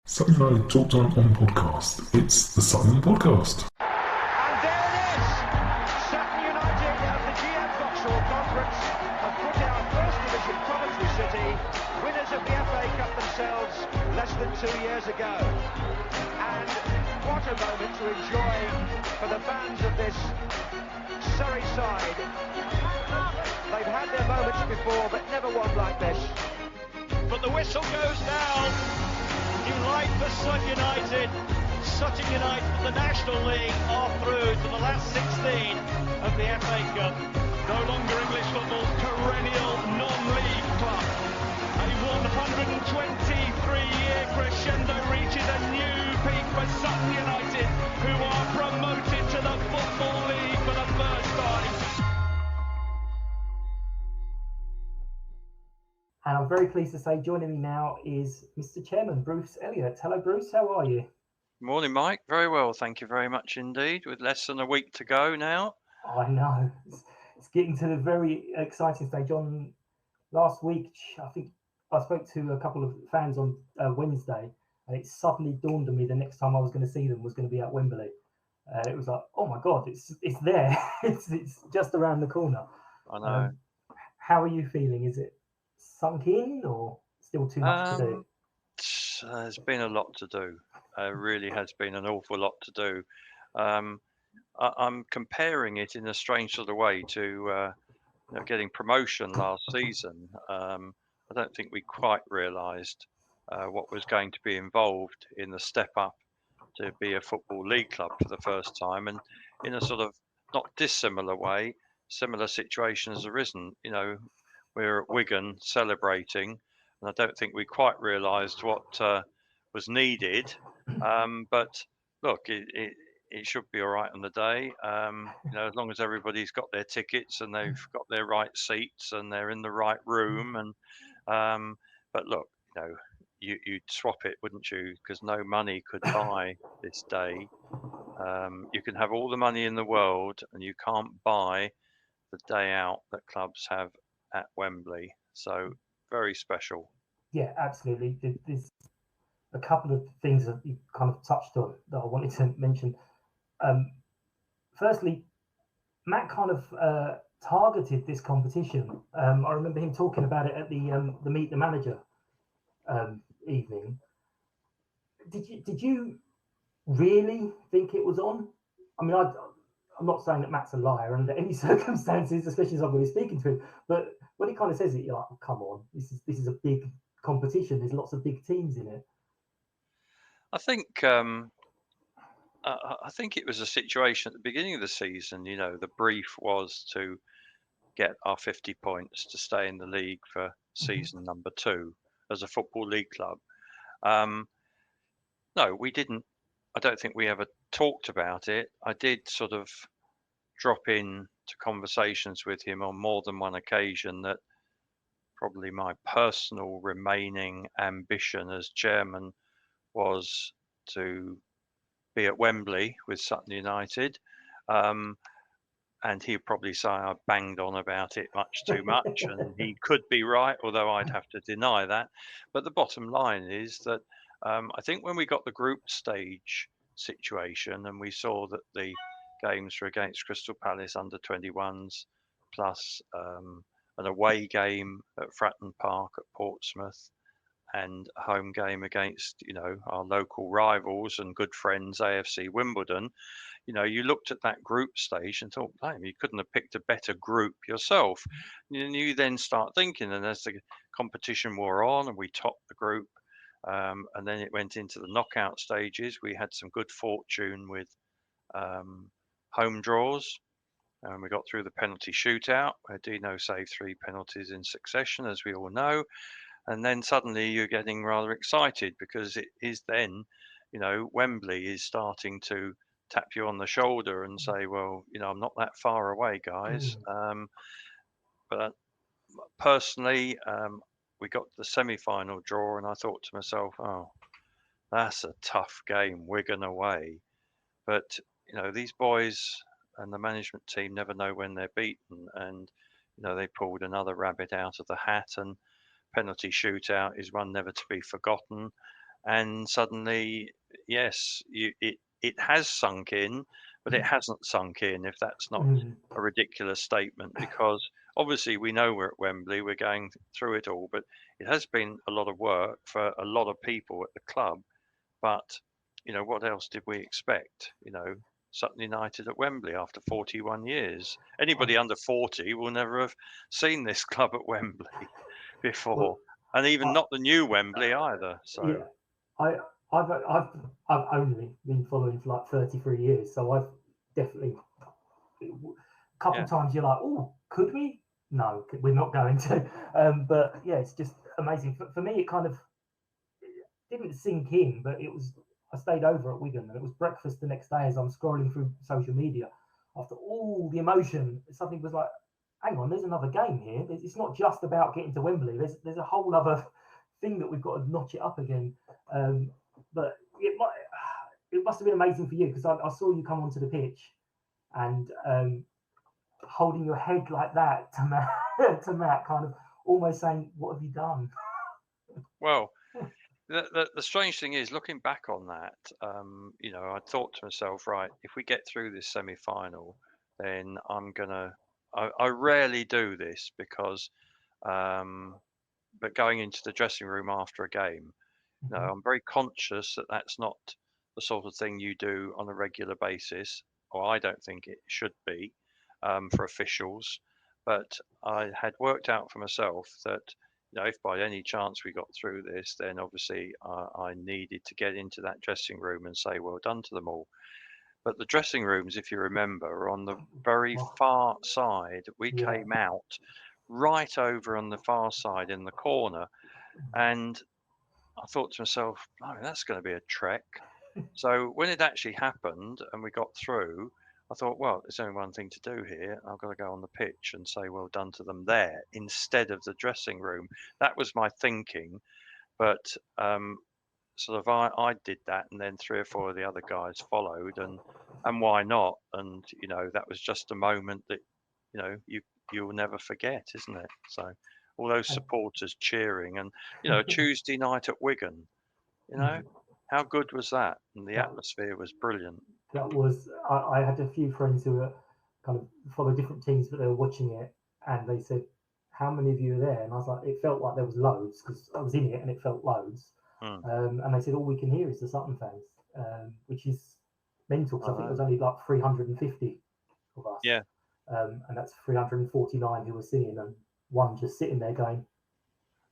Sutton United Talked on podcast. It's the Sutton Podcast. And there it is! Sutton United of the GM Vauxhall Conference have put out First Division Coventry City, winners of the FA Cup themselves less than 2 years ago. And what a moment to enjoy for the fans of this Surrey side. They've had their moments before, but never one like this. But the whistle goes down. New life for Sutton United. Sutton United, the National League, are through to the last 16 of the FA Cup. No longer English football's perennial non-league club. A 123-year crescendo reaches a new peak for Sutton United, who are promoted to the Football League for the first time. And I'm very pleased to say joining me now is Mr. Chairman, Bruce Elliot. Hello, Bruce. How are you? Morning, Mike. Very well, thank you very much indeed. With less than a week to go now. I know. It's getting to the very exciting stage. On last week, I think I spoke to a couple of fans on Wednesday, and it suddenly dawned on me the next time I was going to see them was going to be at Wembley. It was like, oh my God, it's there. it's just around the corner. I know. How are you feeling? Is it sunk in or still too much to do? There's been a lot to do. Really has been an awful lot to do. I'm comparing it in a strange sort of way to getting promotion last season. I don't think we quite realised what was going to be involved in the step up to be a Football League club for the first time, and in a sort of not dissimilar way, similar situation has arisen. We're at Wigan celebrating, and I don't think we quite realised what was needed. But look, it should be all right on the day. As long as everybody's got their tickets and they've got their right seats and they're in the right room. And but look, you'd swap it, wouldn't you? Because no money could buy this day. You can have all the money in the world, and you can't buy the day out that clubs have at Wembley. So very special. Yeah, absolutely. There's a couple of things that you kind of touched on that I wanted to mention. Firstly, Matt kind of targeted this competition. I remember him talking about it at the Meet the Manager evening. Did you really think it was on? I mean, I'm not saying that Matt's a liar under any circumstances, especially as I'm going to be speaking to him. But when he kind of says it, you're like, oh, come on, this is a big competition. There's lots of big teams in it. I think it was a situation at the beginning of the season. The brief was to get our 50 points to stay in the league for season number 2 as a Football League club. No, we didn't. I don't think we ever talked about it. I did sort of drop in to conversations with him on more than one occasion that probably my personal remaining ambition as chairman was to be at Wembley with Sutton United. And he'd probably say I banged on about it much too much, and he could be right, although I'd have to deny that. But the bottom line is that I think when we got the group stage situation and we saw that the games were against Crystal Palace under 21s plus an away game at Fratton Park at Portsmouth and a home game against our local rivals and good friends AFC Wimbledon, you looked at that group stage and thought, you couldn't have picked a better group yourself. And you then start thinking, and as the competition wore on and we topped the group, and then it went into the knockout stages, we had some good fortune with home draws. And we got through the penalty shootout where Dino saved 3 penalties in succession, as we all know. And then suddenly you're getting rather excited because it is then, Wembley is starting to tap you on the shoulder and say, well, I'm not that far away, guys. But personally, we got the semi-final draw and I thought to myself, oh, that's a tough game, Wigan away. But, these boys and the management team never know when they're beaten. And, they pulled another rabbit out of the hat, and penalty shootout is one never to be forgotten. and suddenly, yes, it has sunk in, but it hasn't sunk in, if that's not Mm. a ridiculous statement, because obviously we know we're at Wembley, we're going through it all, but it has been a lot of work for a lot of people at the club. But, what else did we expect? Sutton United at Wembley after 41 years. Anybody under 40 will never have seen this club at Wembley before, Well, and even I, not the new Wembley either. So, yeah, I, I've only been following for like 33 years, so I've definitely a couple yeah, times you're like, oh, could we? No, we're not going to. But yeah, it's just amazing. For me, it kind of didn't sink in, but it was. I stayed over at Wigan, and it was breakfast the next day as I'm scrolling through social media. After all the emotion, something was like, hang on, there's another game here. It's not just about getting to Wembley. There's a whole other thing that we've got to notch it up again. But it must have been amazing for you because I saw you come onto the pitch and holding your head like that to Matt, kind of almost saying, "What have you done?" well, the strange thing is, looking back on that, I thought to myself, right, if we get through this semi-final, then I rarely do this because, but going into the dressing room after a game, I'm very conscious that that's not the sort of thing you do on a regular basis, or I don't think it should be, for officials. But I had worked out for myself that, if by any chance we got through this, then obviously I needed to get into that dressing room and say well done to them all. But the dressing rooms, if you remember, are on the very Oh, far side. We yeah, came out right over on the far side in the corner, and I thought to myself, "Blimey, that's going to be a trek." So when it actually happened and we got through, I thought, well, there's only one thing to do here. I've got to go on the pitch and say well done to them there instead of the dressing room. That was my thinking, but sort of I did that, and then three or four of the other guys followed, and why not? And that was just a moment that you'll never forget, isn't it? So all those and, supporters cheering, and Tuesday night at Wigan, mm, how good was that? And the that atmosphere was brilliant. that was. I had a few friends who were kind of follow different teams, but they were watching it, and they said, "How many of you are there?" And I was like, "It felt like there was loads because I was in it, and it felt loads." Mm, And they said, "All we can hear is the Sutton fans," which is mental I because I think there know. was only like 350 of us, Yeah, and that's 349 who were singing, and one just sitting there going.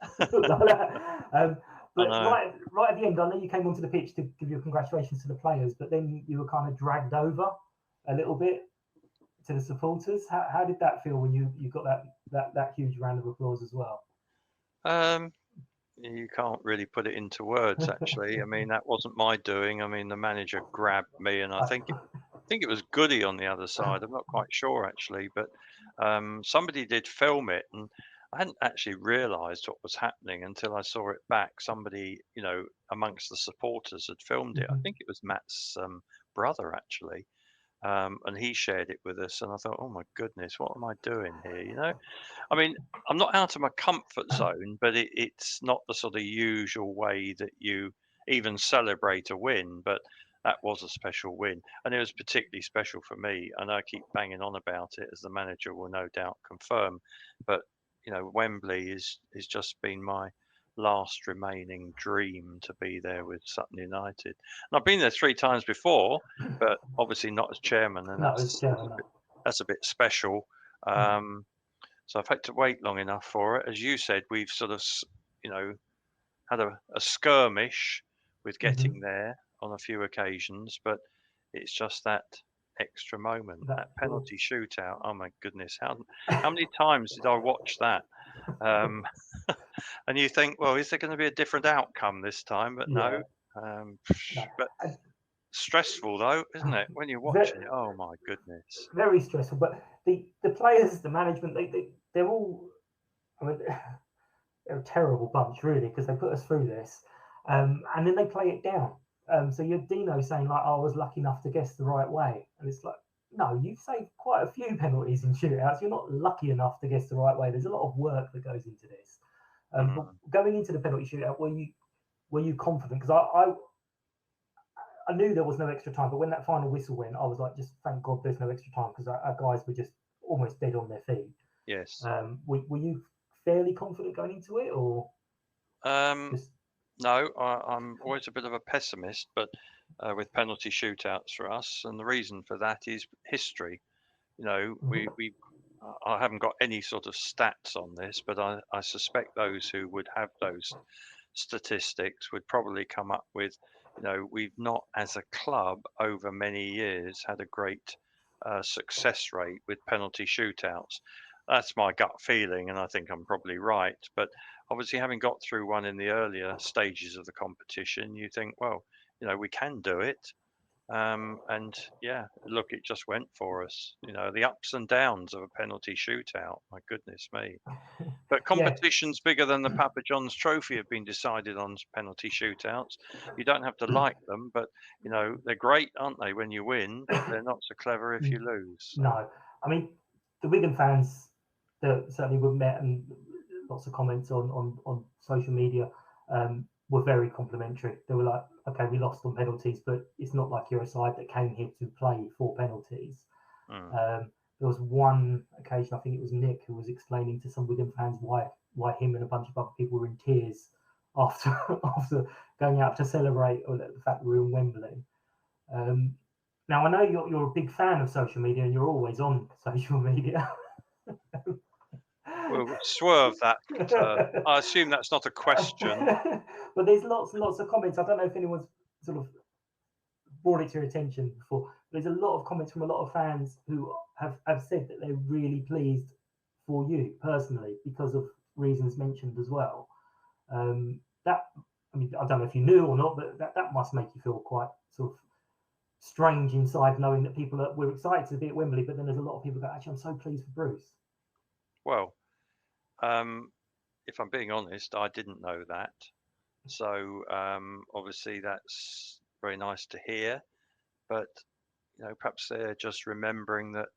I But know. right at the end, I know you came onto the pitch to give your congratulations to the players, but then you were kind of dragged over a little bit to the supporters. How did that feel when you got that huge round of applause as well? Um, you can't really put it into words, actually. I mean, that wasn't my doing. I mean, the manager grabbed me, and I I, think it was Goody on the other side. I'm not quite sure actually, but somebody did film it, and I hadn't actually realised what was happening until I saw it back. Somebody, amongst the supporters had filmed it. I think it was Matt's brother actually, and he shared it with us. And I thought, oh my goodness, what am I doing here? I mean, I'm not out of my comfort zone, but it's not the sort of usual way that you even celebrate a win. But that was a special win, and it was particularly special for me. And I keep banging on about it, as the manager will no doubt confirm. But Wembley is just been my last remaining dream to be there with Sutton United. And I've been there three times before, but obviously not as chairman, and no, it's German. No. that's a bit special. Um, so I've had to wait long enough for it. As you said, we've sort of, had a skirmish with getting there on a few occasions, but it's just that extra moment, That that penalty shootout. Oh my goodness, how many times did I watch that? Um, and you think, well, is there going to be a different outcome this time? But no. yeah, no. But stressful though, isn't it? When you're Very, watching it, oh my goodness. very stressful. But the players, the management, they're all. I mean, they're a terrible bunch, really, because they put us through this, and then they play it down. So you're Dino saying like, oh, "I was lucky enough to guess the right way," and it's like, no, you've saved quite a few penalties in shootouts. You're not lucky enough to guess the right way. There's a lot of work that goes into this. But Mm, going into the penalty shootout, were you confident? Because I knew there was no extra time, but when that final whistle went, I was like, just thank God there's no extra time, because our guys were just almost dead on their feet. Yes. Were you fairly confident going into it, or? No, I'm always a bit of a pessimist, but with penalty shootouts for us, and the reason for that is history. You know, I haven't got any sort of stats on this, but I suspect those who would have those statistics would probably come up with, you know, we've not as a club over many years had a great success rate with penalty shootouts. That's my gut feeling, and I think I'm probably right. But obviously, having got through one in the earlier stages of the competition, you think, well, you know, we can do it. And yeah, look, it just went for us. You know, the ups and downs of a penalty shootout. My goodness me. But competitions bigger than the Papa John's Trophy have been decided on penalty shootouts. You don't have to like them, but you know they're great, aren't they? When you win, but they're not so clever if you lose. So. No, I mean the Wigan fans that certainly we've met, and lots of comments on social media were very complimentary. They were like, okay, we lost on penalties, but it's not like you're a side that came here to play for penalties. There was one occasion, I think it was Nick, who was explaining to some Wigan fans why him and a bunch of other people were in tears after going out to celebrate the fact that we were in Wembley. Now I know you're a big fan of social media, and you're always on social media. We'll swerve that. I assume that's not a question. But there's lots and lots of comments. I don't know if anyone's sort of brought it to your attention before. There's a lot of comments from a lot of fans who have said that they're really pleased for you personally because of reasons mentioned as well. That, I mean, I don't know if you knew or not, but that must make you feel quite sort of strange inside, knowing that we're excited to be at Wembley, but then there's a lot of people go, actually, I'm so pleased for Bruce. Well, if I'm being honest, I didn't know that. So obviously that's very nice to hear, but you know, perhaps they're just remembering that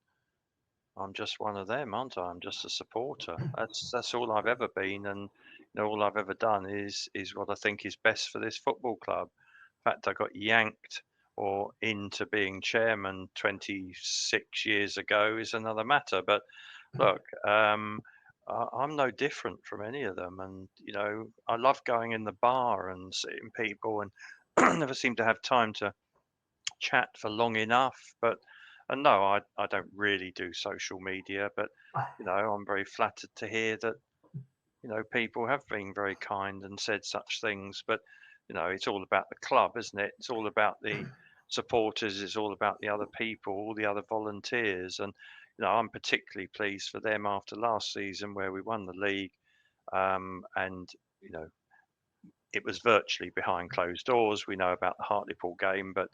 I'm just one of them, aren't I? I'm just a supporter. That's all I've ever been, and you know, all I've ever done is what I think is best for this football club. In fact, I got yanked or into being chairman 26 years ago is another matter. But look, I'm no different from any of them, and you know, I love going in the bar and seeing people, and never seem to have time to chat for long enough. But and no, I don't really do social media, but you know, I'm very flattered to hear that you know people have been very kind and said such things. But you know, it's all about the club, isn't it? It's all about the supporters. It's all about the other people, all the other volunteers, and you know, I'm particularly pleased for them after last season where we won the league, and you know, it was virtually behind closed doors. We know about the Hartlepool game, but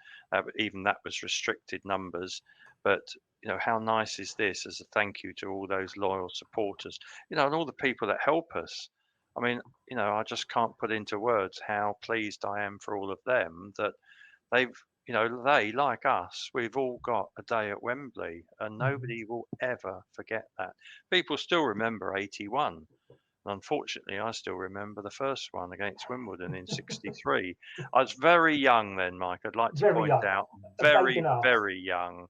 even that was restricted numbers. But you know, how nice is this as a thank you to all those loyal supporters, you know, and all the people that help us. I mean, you know, I just can't put into words how pleased I am for all of them that they've, you know, they, like us, we've all got a day at Wembley, and nobody will ever forget that. People still remember 81. Unfortunately, I still remember the first one against Wimbledon in '63. I was very young then, Mike. I'd like to point out, very, very young.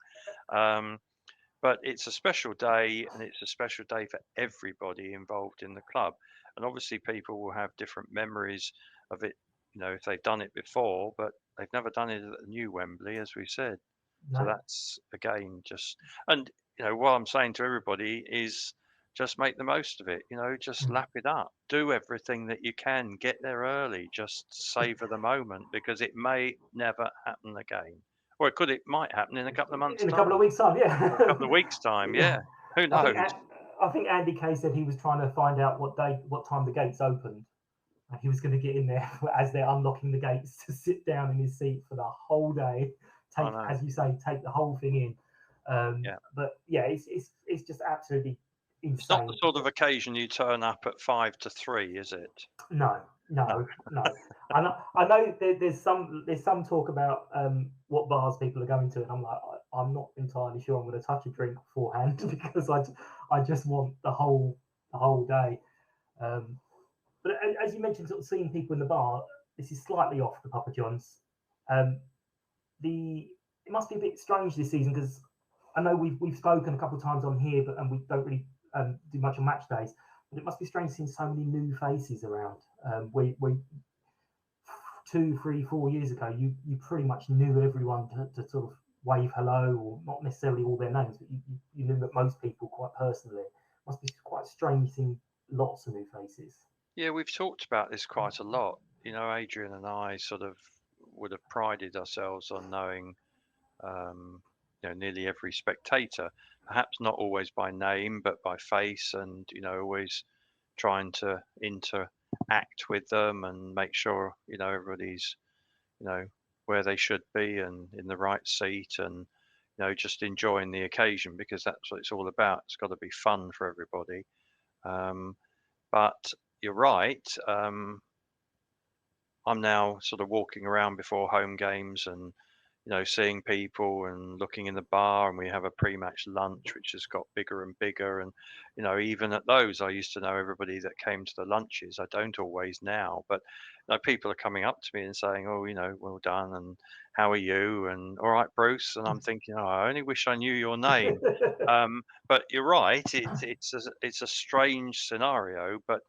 But it's a special day, and it's a special day for everybody involved in the club. And obviously, people will have different memories of it, you know, if they've done it before, but they've never done it at the new Wembley, as we said. No. So that's again just, and you know, what I'm saying to everybody is, just make the most of it, you know, just lap it up, do everything that you can, get there early, just savor the moment, because it may never happen again. Or it might happen in a couple of months. In a couple of weeks' time, yeah. A couple of weeks' time, yeah. Who knows? I think Andy Kay said he was trying to find out what time the gates opened. And he was going to get in there as they're unlocking the gates to sit down in his seat for the whole day, as you say, take the whole thing in. But yeah, it's just absolutely insane. It's not the sort of occasion you turn up at 2 to 3, is it? No. I know there's some talk about what bars people are going to, and I'm like, I'm not entirely sure I'm going to touch a drink beforehand because I just want the whole day. But as you mentioned, sort of seeing people in the bar, this is slightly off the Papa John's. It must be a bit strange this season because I know we've spoken a couple of times on here, and we don't really do much on match days. But it must be strange seeing so many new faces around. We 2, 3, 4 years ago, you pretty much knew everyone to sort of wave hello, or not necessarily all their names, but you knew that most people quite personally. It must be quite strange seeing lots of new faces. Yeah, we've talked about this quite a lot. You know, Adrian and I sort of would have prided ourselves on knowing, nearly every spectator, perhaps not always by name, but by face, and, always trying to interact with them and make sure, everybody's, where they should be and in the right seat, and, just enjoying the occasion, because that's what it's all about. It's got to be fun for everybody. But you're right. I'm now sort of walking around before home games and, seeing people and looking in the bar, and we have a pre-match lunch, which has got bigger and bigger. And, even at those, I used to know everybody that came to the lunches. I don't always now, but people are coming up to me and saying, oh, well done. And how are you? And all right, Bruce. And I'm thinking, oh, I only wish I knew your name. But you're right. It's a strange scenario, but,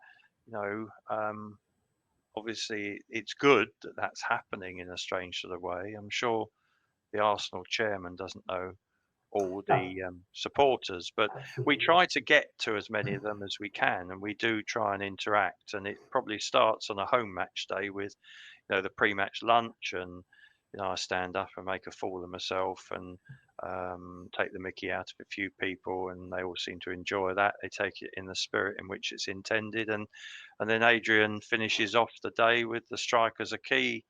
obviously it's good that that's happening in a strange sort of way. I'm sure the Arsenal chairman doesn't know all the supporters, but we try to get to as many of them as we can, and we do try and interact. And it probably starts on a home match day with, the pre-match lunch, and I stand up and make a fool of myself and take the mickey out of a few people, and they all seem to enjoy that. They take it in the spirit in which it's intended, and then Adrian finishes off the day with the strikers a key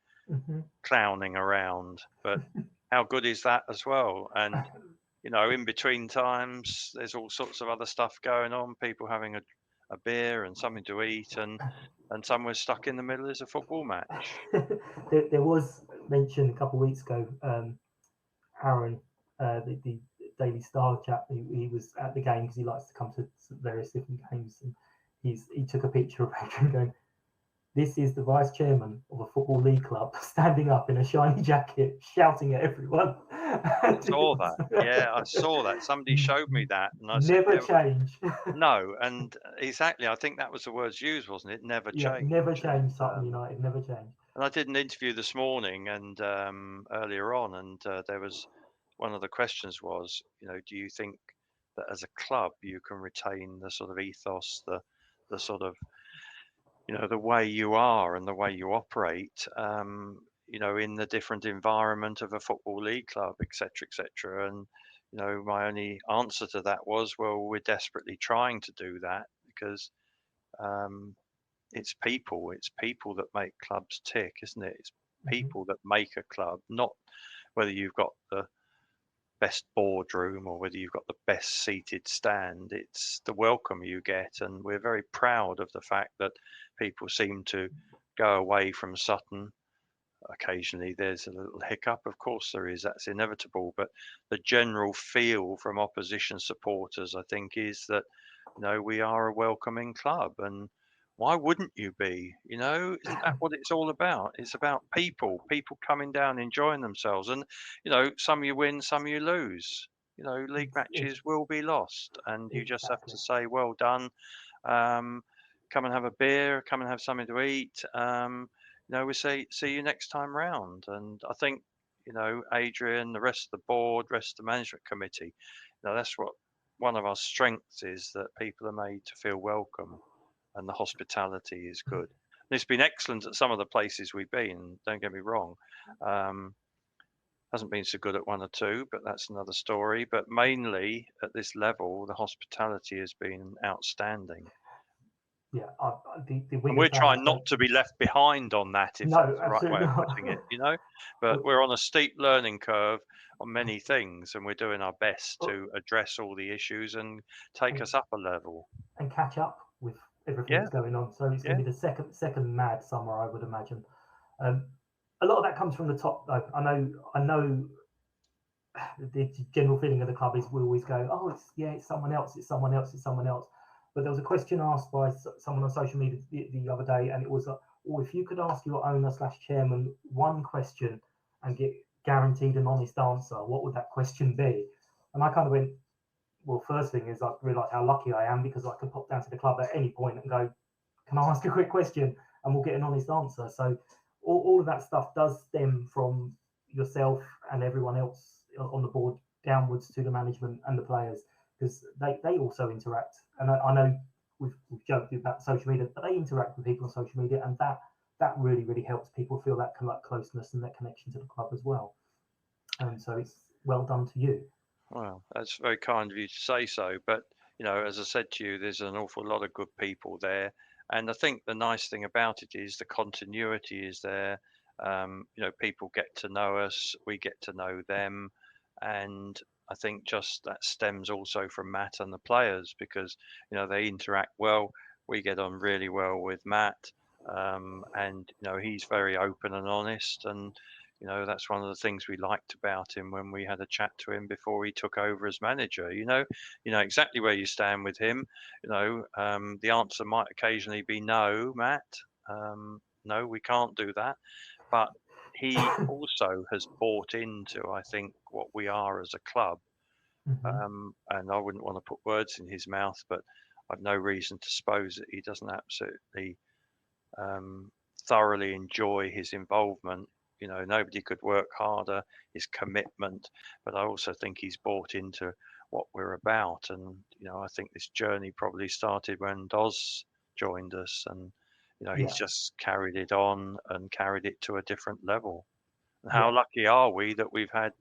clowning around. But how good is that as well? And in between times, there's all sorts of other stuff going on. People having a beer and something to eat, and somewhere stuck in the middle is a football match. There was mention a couple of weeks ago. Aaron, the Daily Star chap, he was at the game because he likes to come to various different games, and he took a picture of Adrian going, "This is the vice chairman of a football league club standing up in a shiny jacket, shouting at everyone." I saw that. Yeah, I saw that. Somebody showed me that, and I said, never change. No, and exactly. I think that was the words used, wasn't it? Never change. Never change. Sutton United never change. And I did an interview this morning and earlier on, and there was one of the questions was, do you think that as a club you can retain the sort of ethos, the sort of, the way you are and the way you operate, in the different environment of a football league club, etc., etc. And my only answer to that was, well, we're desperately trying to do that because it's people that make clubs tick, isn't it? It's people that make a club, not whether you've got the best boardroom or whether you've got the best seated stand. It's the welcome you get, and we're very proud of the fact that people seem to go away from Sutton. Occasionally there's a little hiccup, of course there is, that's inevitable, but the general feel from opposition supporters, I think, is that we are a welcoming club. And why wouldn't you be? Isn't that what it's all about? It's about people coming down, enjoying themselves. And some you win, some you lose. League matches will be lost, and you just have to say, well done, come and have a beer, come and have something to eat. We say, see you next time round. And I think, Adrian, the rest of the board, rest of the management committee, that's what one of our strengths is, that people are made to feel welcome and the hospitality is good. And it's been excellent at some of the places we've been, don't get me wrong. Hasn't been so good at one or two, but that's another story. But mainly at this level, the hospitality has been outstanding. Yeah, and we're trying not to be left behind on that, if that's the right way of putting it, But we're on a steep learning curve on many things, and we're doing our best to address all the issues and take us up a level and catch up with everything that's going on. So it's going to be the second mad summer, I would imagine. A lot of that comes from the top, though. I know. The general feeling of the club is we always go, oh, it's someone else, it's someone else, it's someone else. But there was a question asked by someone on social media the other day, and it was, or if you could ask your owner/chairman one question and get guaranteed an honest answer, what would that question be? And I kind of went, well, first thing is I realised how lucky I am because I can pop down to the club at any point and go, can I ask a quick question? And we'll get an honest answer. So all of that stuff does stem from yourself and everyone else on the board downwards to the management and the players, because they also interact. And I know we've joked about social media, but they interact with people on social media, and that really, really helps people feel that closeness and that connection to the club as well. And so it's well done to you. Well, that's very kind of you to say so. But, as I said to you, there's an awful lot of good people there. And I think the nice thing about it is the continuity is there. People get to know us, we get to know them. And I think just that stems also from Matt and the players because, they interact well. We get on really well with Matt. And, he's very open and honest. And, that's one of the things we liked about him when we had a chat to him before he took over as manager. You know exactly where you stand with him. The answer might occasionally be no, Matt. No, we can't do that. But he also has bought into, I think, what we are as a club. And I wouldn't want to put words in his mouth, but I've no reason to suppose that he doesn't absolutely thoroughly enjoy his involvement. Nobody could work harder, his commitment, but I also think he's bought into what we're about. And, I think this journey probably started when Doz joined us and, he's just carried it on and carried it to a different level. And how lucky are we that we've had,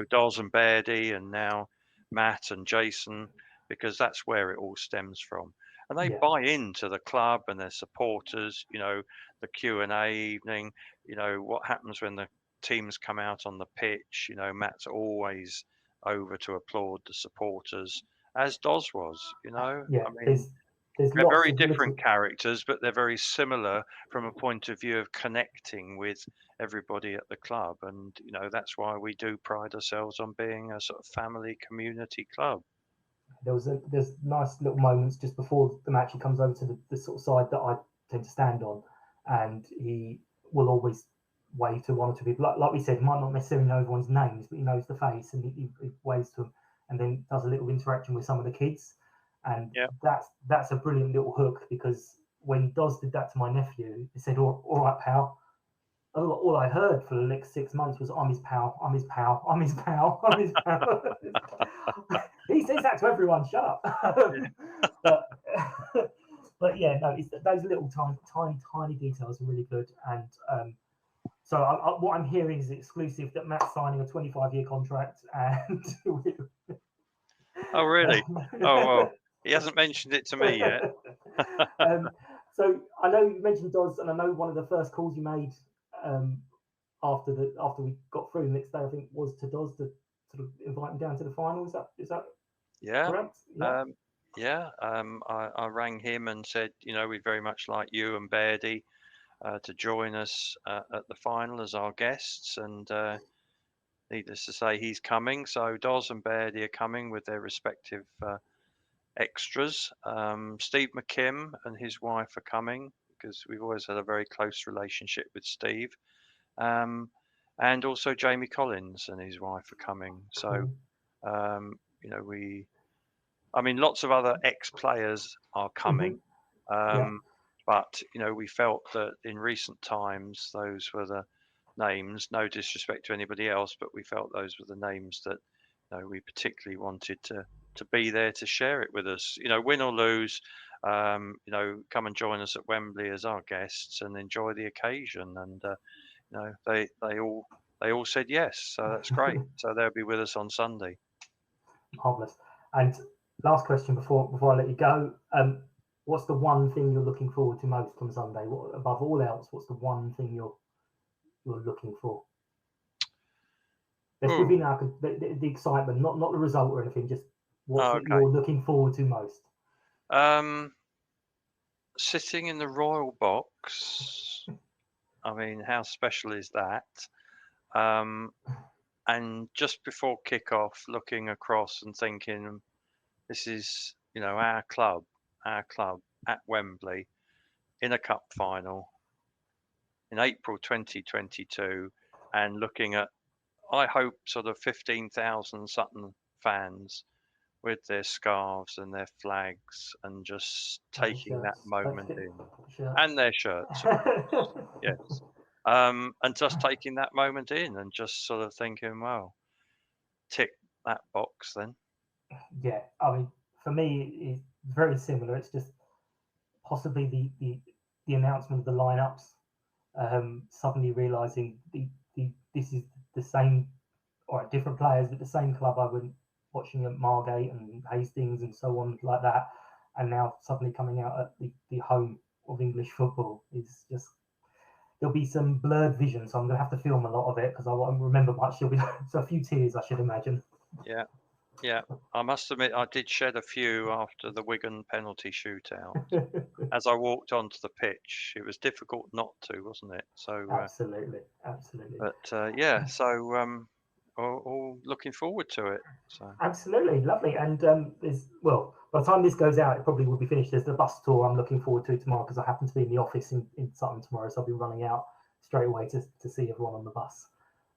Doz and Bairdy and now Matt and Jason, because that's where it all stems from. And they buy into the club and their supporters, the Q&A evening, what happens when the teams come out on the pitch. Matt's always over to applaud the supporters, as Doz was, I mean, there's they're lots very of different little... characters, but they're very similar from a point of view of connecting with everybody at the club. And, that's why we do pride ourselves on being a sort of family community club. There's nice little moments just before the match. He comes over to the sort of side that I tend to stand on, and he will always wave to one or two people. Like we said, he might not necessarily know everyone's names, but he knows the face, and he waves to them, and then does a little interaction with some of the kids, and that's a brilliant little hook, because when Doz did that to my nephew, he said, "All right, pal." All I heard for the next 6 months was, "I'm his pal, I'm his pal, I'm his pal, I'm his pal." He says that to everyone. Shut up. but yeah, no, it's those little tiny details are really good. And so what I'm hearing is exclusive that Matt's signing a 25-year contract. And oh, really? Oh, well, he hasn't mentioned it to me yet. So I know you mentioned Doz, and I know one of the first calls you made after we got through the next day, I think, was to Doz to sort of invite him down to the final. Is that correct? I rang him and said, we'd very much like you and Bairdy to join us at the final as our guests. And needless to say, he's coming. So Doz and Bairdy are coming with their respective extras. Steve McKim and his wife are coming, because we've always had a very close relationship with Steve. And also Jamie Collins and his wife are coming. So, lots of other ex-players are coming. But, we felt that in recent times, those were the names, no disrespect to anybody else, but we felt those were the names that, we particularly wanted to be there to share it with us. Win or lose, come and join us at Wembley as our guests and enjoy the occasion. And, they all said yes, so that's great. So they'll be with us on Sunday. Marvellous. And last question before I let you go. What's the one thing you're looking forward to most on Sunday? Above all else, what's the one thing you're looking for? Let's give you now the excitement, not the result or anything, just what you're looking forward to most. Sitting in the Royal Box. I mean, how special is that? And just before kick-off, looking across and thinking, this is, our club at Wembley in a cup final, in April 2022 and looking at, I hope, sort of 15,000 Sutton fans with their scarves and their flags and just taking that moment in, and their shirts, of course. Yes. And just taking that moment in and just sort of thinking, well, tick that box then. Yeah, I mean, for me, it's very similar. It's just possibly the announcement of the lineups, suddenly realizing this is the same, or different players, but the same club I went watching at Margate and Hastings and so on like that, and now suddenly coming out at the home of English football is just, there'll be some blurred vision, so I'm going to have to film a lot of it because I won't remember much. There'll be so a few tears, I should imagine. Yeah. I must admit, I did shed a few after the Wigan penalty shootout. As I walked onto the pitch, it was difficult not to, wasn't it? So absolutely. But yeah, so all looking forward to it. So absolutely lovely, and by the time this goes out, it probably will be finished. There's the bus tour I'm looking forward to tomorrow because I happen to be in the office in Sutton tomorrow, so I'll be running out straight away to see everyone on the bus.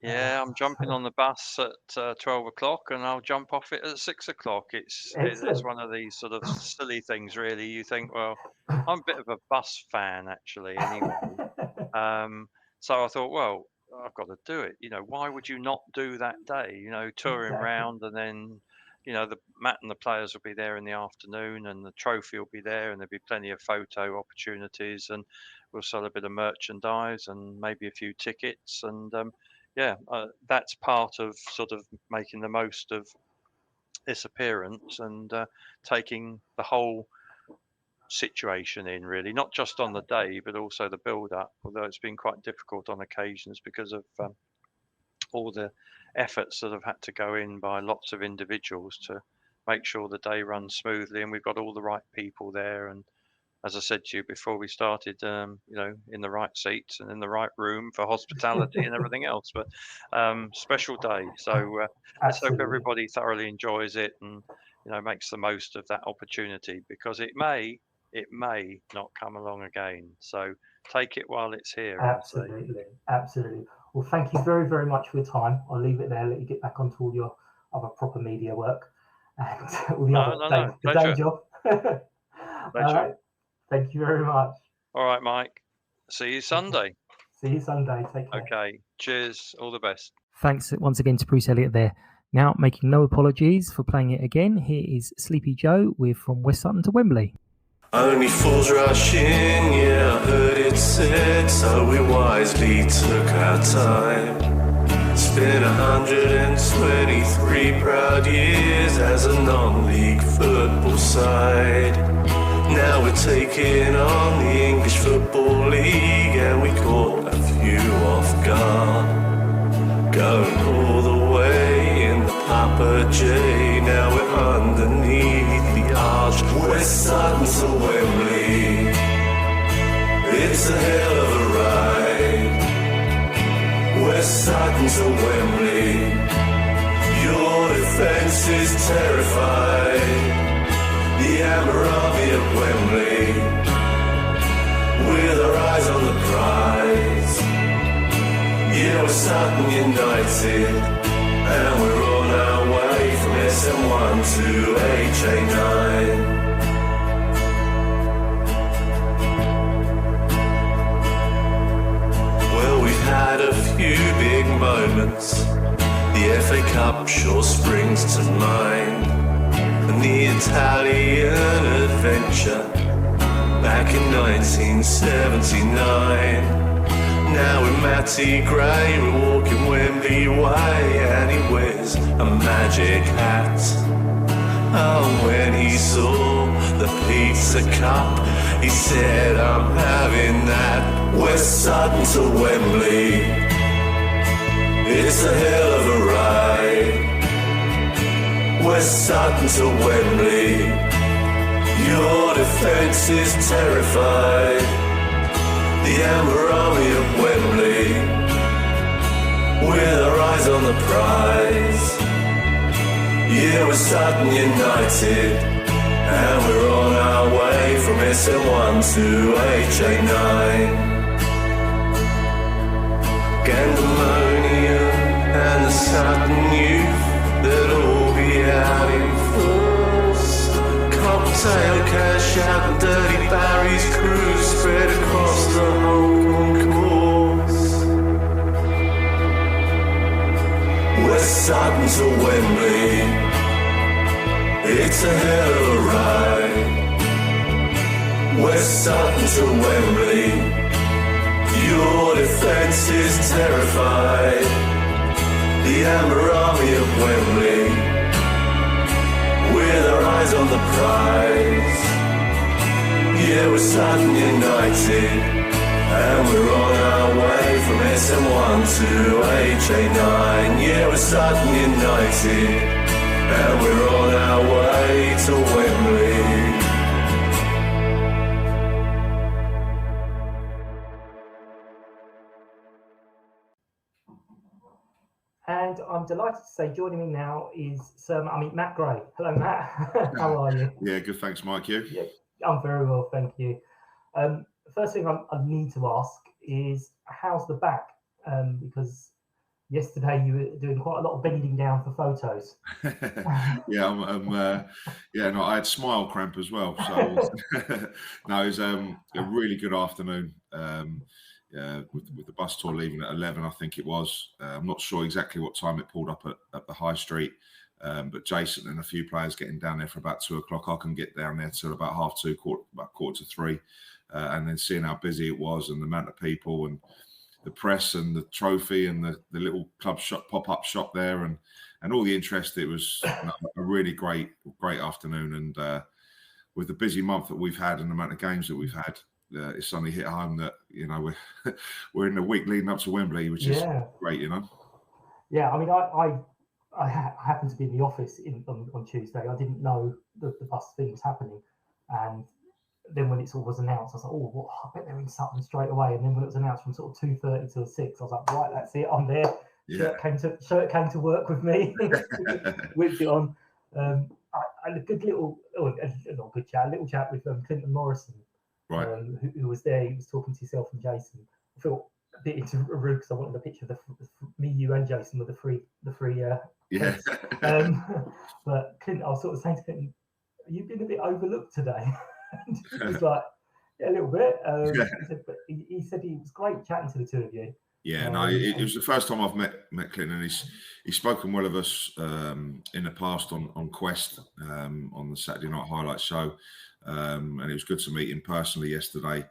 Yeah, I'm jumping on the bus at 12 o'clock and I'll jump off it at 6 o'clock. It's one of these sort of silly things, really. You think, well, I'm a bit of a bus fan, actually, anyway. So I thought, well, I've got to do it. Why would you not do that day? Touring around, and then, Matt and the players will be there in the afternoon and the trophy will be there and there'll be plenty of photo opportunities and we'll sell a bit of merchandise and maybe a few tickets. And that's part of sort of making the most of this appearance and taking the whole situation in, really, not just on the day but also the build up, although it's been quite difficult on occasions because of all the efforts that have had to go in by lots of individuals to make sure the day runs smoothly and we've got all the right people there, and as I said to you before we started, in the right seats and in the right room for hospitality and everything else. But special day. So let's hope everybody thoroughly enjoys it and makes the most of that opportunity, because it may not come along again. So take it while it's here. Absolutely. Well, thank you very, very much for your time. I'll leave it there. Let you get back onto all your other proper media work and all the other day job. All right. Thank you very much. All right, Mike. See you Sunday. See you Sunday. Take care. Okay. Cheers. All the best. Thanks once again to Bruce Elliot there. Now, making no apologies for playing it again, here is Sleepy Joe with From West Sutton to Wembley. Only fools rush in, yeah, I heard it said, so we wisely took our time. It's been 123 proud years as a non-league football side. Now we're taking on the English Football League and we caught a few off guard. Going all the way in the Papa J, now we're underneath the arch. West Sutton to Wembley, it's a hell of a ride. West Sutton to Wembley, your defence is terrified. The Amber Army at Wembley, with our eyes on the prize. Yeah, we're Sutton United, and we're on our way from SM1 to HA9. Well, we've had a few big moments. The FA Cup sure springs to mind. And the Italian adventure back in 1979. Now with Matty Gray, we're walking Wembley way, and he wears a magic hat. Oh, when he saw the pizza cup, he said, I'm having that. West Sutton to Wembley, it's a hell of a ride. West Sutton to Wembley, your defence is terrified. The Amber Army at Wembley, with our eyes on the prize. Yeah, we're Sutton United, and we're on our way from SM1 to HA9. Gandemonium and the Sutton youth, they'll all be out in force. Cocktail cash out and Dirty Barry's crew spread across the whole concourse. West Sutton to Wembley, it's a hell of a ride. West Sutton to Wembley, your defence is terrified. The Amber Army of Wembley, with our eyes on the prize. Yeah, we're Sutton United, and we're on our way from SM1 to HA9. Yeah, we're Sutton United, and we're on our way to Wembley. And I'm delighted to say joining me now is Matt Gray. Hello, Matt. How are you? Yeah, good. Thanks, Mike. You? Yeah, I'm very well, thank you. First thing I need to ask is, how's the back? Because yesterday you were doing quite a lot of bending down for photos. Yeah, I had smile cramp as well. So no, it was a really good afternoon. With the bus tour leaving at 11, I think it was. I'm not sure exactly what time it pulled up at the high street, but Jason and a few players getting down there for about 2 o'clock. I can get down there till about 2:30, about 2:45, and then seeing how busy it was and the amount of people and the press and the trophy and the little club shop, pop-up shop there and all the interest. It was a really great afternoon, and with the busy month that we've had and the amount of games that we've had, it suddenly hit home that we're in the week leading up to Wembley, which is great, Yeah, I mean, I happened to be in the office on Tuesday. I didn't know the bus thing was happening, and then when it sort of was announced, I was like, oh, I bet they're in Sutton straight away. And then when it was announced from sort of 2:30 till 6, I was like, right, that's it, I'm there. Yeah. Shirt came to work with me, whipped it on. I had a good little, not good chat, a little chat with Clinton Morrison. Right. Who was there. He was talking to yourself and Jason. I felt a bit into a rude because I wanted a picture of me, you, and Jason with the three. Yeah. But Clinton, I was sort of saying to Clinton, "You've been a bit overlooked today." And he was like, "Yeah, a little bit." He said he was great chatting to the two of you. Yeah, no, it was the first time I've met Clinton, and he's spoken well of us in the past on Quest on the Saturday Night Highlights show. And it was good to meet him personally yesterday.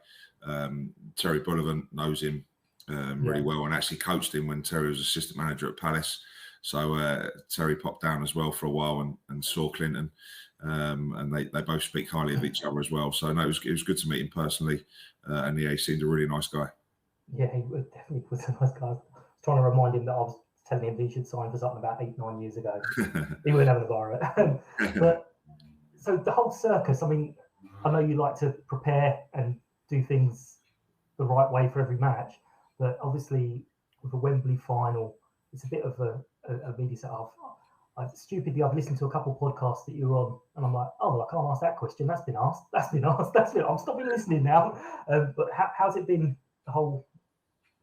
Terry Bullivant knows him really well and actually coached him when Terry was assistant manager at Palace. So Terry popped down as well for a while and saw Clinton, and they both speak highly of each other as well. So no, it was good to meet him personally, and he seemed a really nice guy. Yeah, he definitely was a nice guy. I was trying to remind him that I was telling him that he should sign for something about 8-9 years ago. He wouldn't have a bar of it. But so the whole circus, I mean, I know you like to prepare and do things the right way for every match, but obviously with a Wembley final, it's a bit of a media set off. Stupidly, I've listened to a couple of podcasts that you're on, and I'm like, oh, well, I can't ask that question. That's been asked. I'm stopping listening now. But how's it been, the whole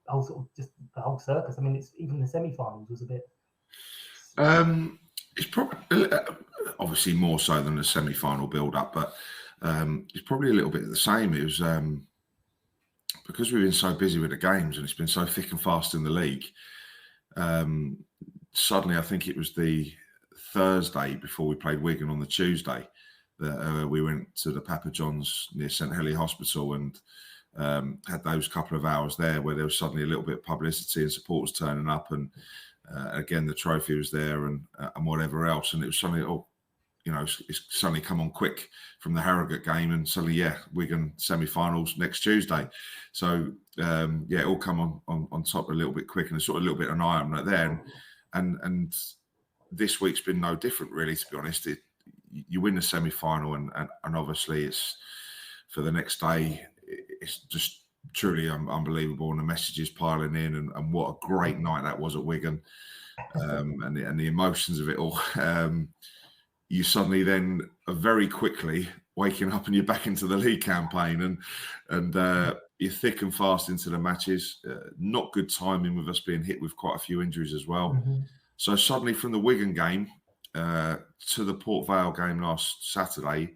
sort of just the whole circus? I mean, it's even the semi-finals was a bit. It's probably obviously more so than the semi-final build-up, but it's probably a little bit the same. It was because we've been so busy with the games and it's been so thick and fast in the league. Suddenly, I think it was the Thursday before we played Wigan on the Tuesday that we went to the Papa John's near St Helly Hospital and had those couple of hours there where there was suddenly a little bit of publicity and supporters turning up, and again the trophy was there and whatever else, and it was suddenly it's suddenly come on quick from the Harrogate game, and suddenly Wigan semi-finals next Tuesday. So it all come on top a little bit quick, and it's sort of a little bit of an eye opener there. And this week's been no different, really, to be honest. You win the semi-final, and obviously it's for the next day. It's just truly unbelievable, and the messages piling in, and what a great night that was at Wigan, and the emotions of it all. You suddenly then are very quickly waking up and you're back into the league campaign, and you're thick and fast into the matches. Not good timing with us being hit with quite a few injuries as well. Mm-hmm. So suddenly from the Wigan game to the Port Vale game last Saturday,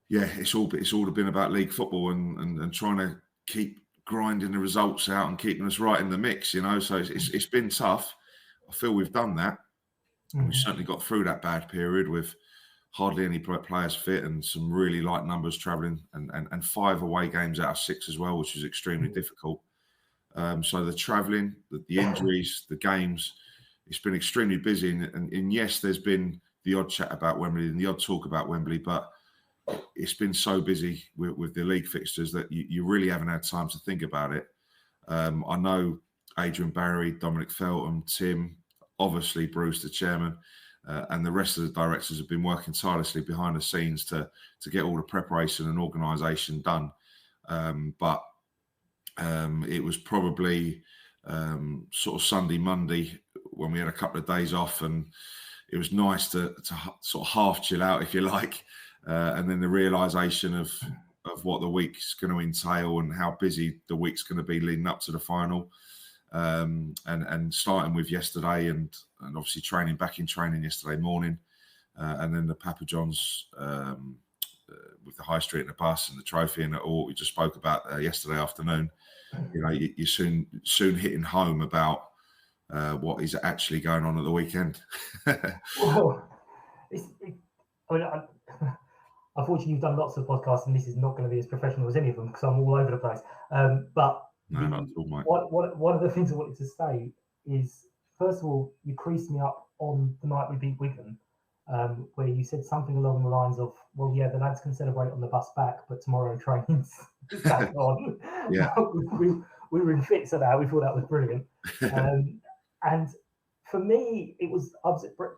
yeah, it's all been about league football and trying to keep grinding the results out and keeping us right in the mix, you know. So it's been tough. I feel we've done that. Mm-hmm. We certainly got through that bad period with hardly any players fit and some really light numbers travelling and 5 away games out of 6 as well, which is extremely difficult. So the travelling, the injuries, the games, it's been extremely busy. And yes, there's been the odd chat about Wembley and the odd talk about Wembley, but it's been so busy with the league fixtures that you really haven't had time to think about it. I know Adrian Barry, Dominic Feltham, Tim, obviously Bruce, the chairman, and the rest of the directors have been working tirelessly behind the scenes to get all the preparation and organisation done. But it was probably sort of Sunday, Monday when we had a couple of days off, and it was nice to sort of half chill out, if you like. And then the realisation of what the week's going to entail and how busy the week's going to be leading up to the final, and starting with yesterday and obviously back in training yesterday morning, and then the Papa John's with the high street and the bus and the trophy and all we just spoke about yesterday afternoon. You know, you're soon hitting home about what is actually going on at the weekend. Well, unfortunately, you've done lots of podcasts, and this is not going to be as professional as any of them because I'm all over the place. But no, not at all, mate. One of the things I wanted to say is, first of all, you creased me up on the night we beat Wigan, where you said something along the lines of, well, yeah, the lads can celebrate on the bus back, but tomorrow training's back on. Yeah. we were in fits at that. We thought that was brilliant. And for me, I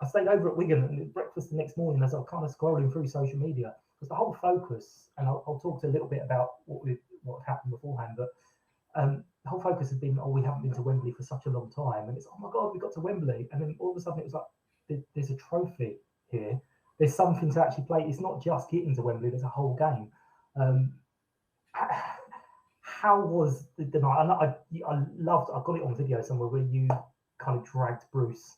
stayed over at Wigan and at breakfast the next morning as I was kind of scrolling through social media, because the whole focus, and I'll talk a little bit about what happened beforehand, but the whole focus has been, we haven't been to Wembley for such a long time, and it's, oh my God, we got to Wembley, and then all of a sudden it was like, there's a trophy here. There's something to actually play. It's not just getting to Wembley. There's a whole game. How was the night? I got it on video somewhere where you kind of dragged Bruce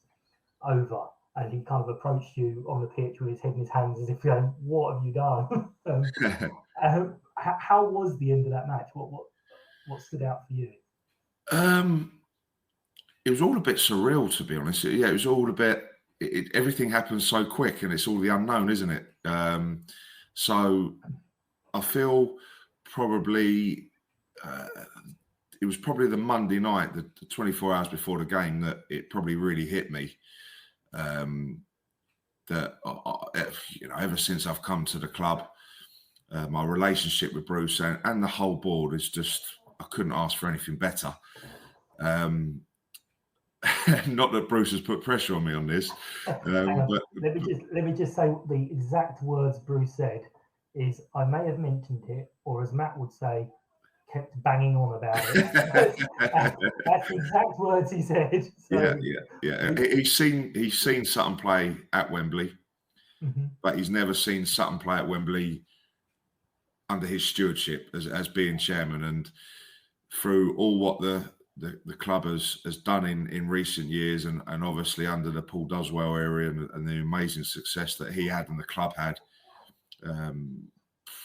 over and he kind of approached you on the pitch with his head in his hands as if going, what have you done? How was the end of that match? What stood out for you? It was all a bit surreal, to be honest. Yeah, it was all a bit. Everything happens so quick, and it's all the unknown, isn't it? So I feel probably it was probably the Monday night, the 24 hours before the game, that it probably really hit me. That ever since I've come to the club, my relationship with Bruce and the whole board is just, I couldn't ask for anything better. Not that Bruce has put pressure on me on this. But let me just say the exact words Bruce said is, I may have mentioned it, or as Matt would say, kept banging on about it. That's the exact words he said. So, yeah. He's seen Sutton play at Wembley, but he's never seen Sutton play at Wembley under his stewardship as being chairman, and through all what the club has done in recent years, and obviously under the Paul Doswell era and the amazing success that he had and the club had,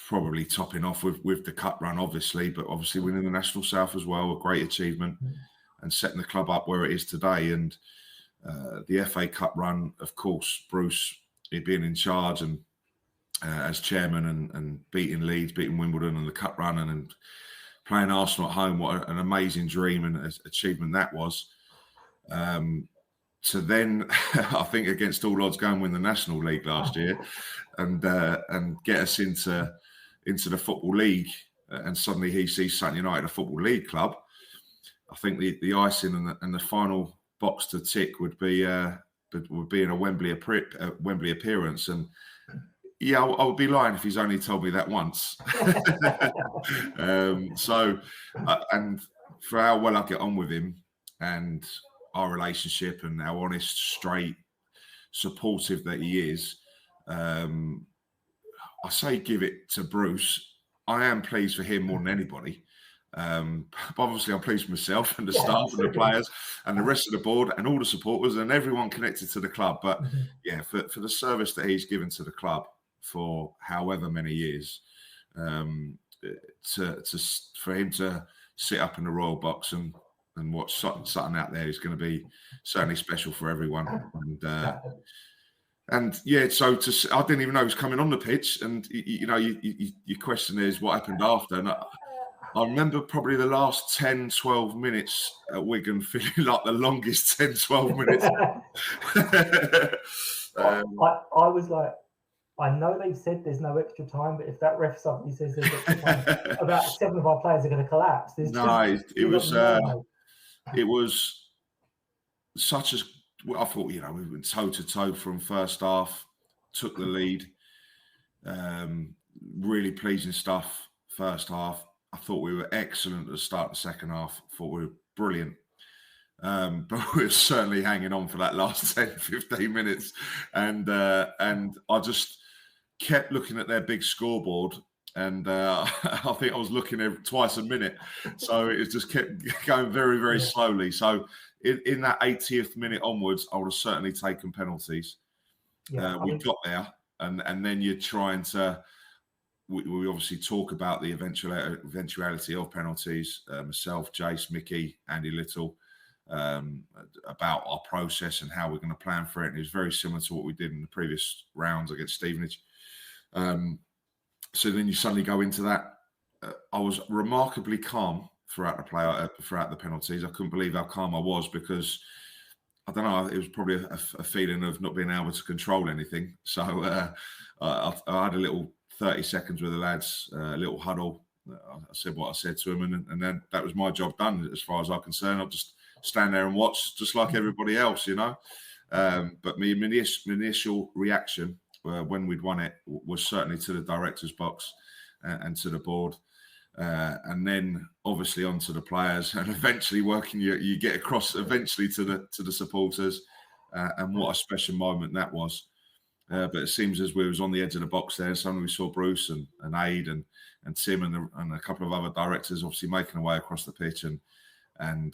probably topping off with the cup run, obviously, but obviously winning the National South as well, a great achievement, and setting the club up where it is today. And the FA Cup run, of course, Bruce being in charge and as chairman and beating Leeds, beating Wimbledon and the cup run and playing Arsenal at home, what an amazing dream and achievement that was. To then, I think against all odds, go and win the National League last year and get us into the Football League, and suddenly he sees Sutton United, a Football League club. I think the icing and the final box to tick would be in a Wembley appearance. And yeah, I would be lying if he's only told me that once. And for how well I get on with him and our relationship and how honest, straight, supportive that he is, I say give it to Bruce. I am pleased for him more than anybody. But obviously, I'm pleased with myself and the staff and the players and the rest of the board and all the supporters and everyone connected to the club. But yeah, for the service that he's given to the club for however many years, for him to sit up in the Royal Box and watch Sutton out there is going to be certainly special for everyone. And yeah, so I didn't even know he was coming on the pitch. And your question is what happened after. And I remember probably the last 10, 12 minutes at Wigan feeling like the longest 10, 12 minutes. I was like, I know they've said there's no extra time, but if that ref suddenly says there's extra time, about 7 of our players are going to collapse. It was such as I thought. We went toe to toe from first half, took the lead. Really pleasing stuff. First half, I thought we were excellent at the start of the second half. I thought we were brilliant. But we were certainly hanging on for that last 10, 15 minutes. And I just kept looking at their big scoreboard. And I think I was looking twice a minute. So it just kept going very, very slowly. So in that 80th minute onwards, I would have certainly taken penalties. We got there. And then you're trying to... We obviously talk about the eventuality of penalties. Myself, Jace, Mickey, Andy Little, about our process and how we're going to plan for it. And it was very similar to what we did in the previous rounds against Stevenage. So then you suddenly go into that. I was remarkably calm throughout the penalties. I couldn't believe how calm I was because, I don't know, it was probably a feeling of not being able to control anything. So I had a little 30 seconds with the lads, a little huddle. I said what I said to them, and then that was my job done as far as I'm concerned. I'll just stand there and watch, just like everybody else, But my initial reaction when we'd won it was certainly to the director's box and to the board, and then obviously onto the players, and eventually you get across eventually to the supporters, and what a special moment that was. But it seems as we was on the edge of the box there, suddenly we saw Bruce and Aid and Tim and a couple of other directors obviously making their way across the pitch, and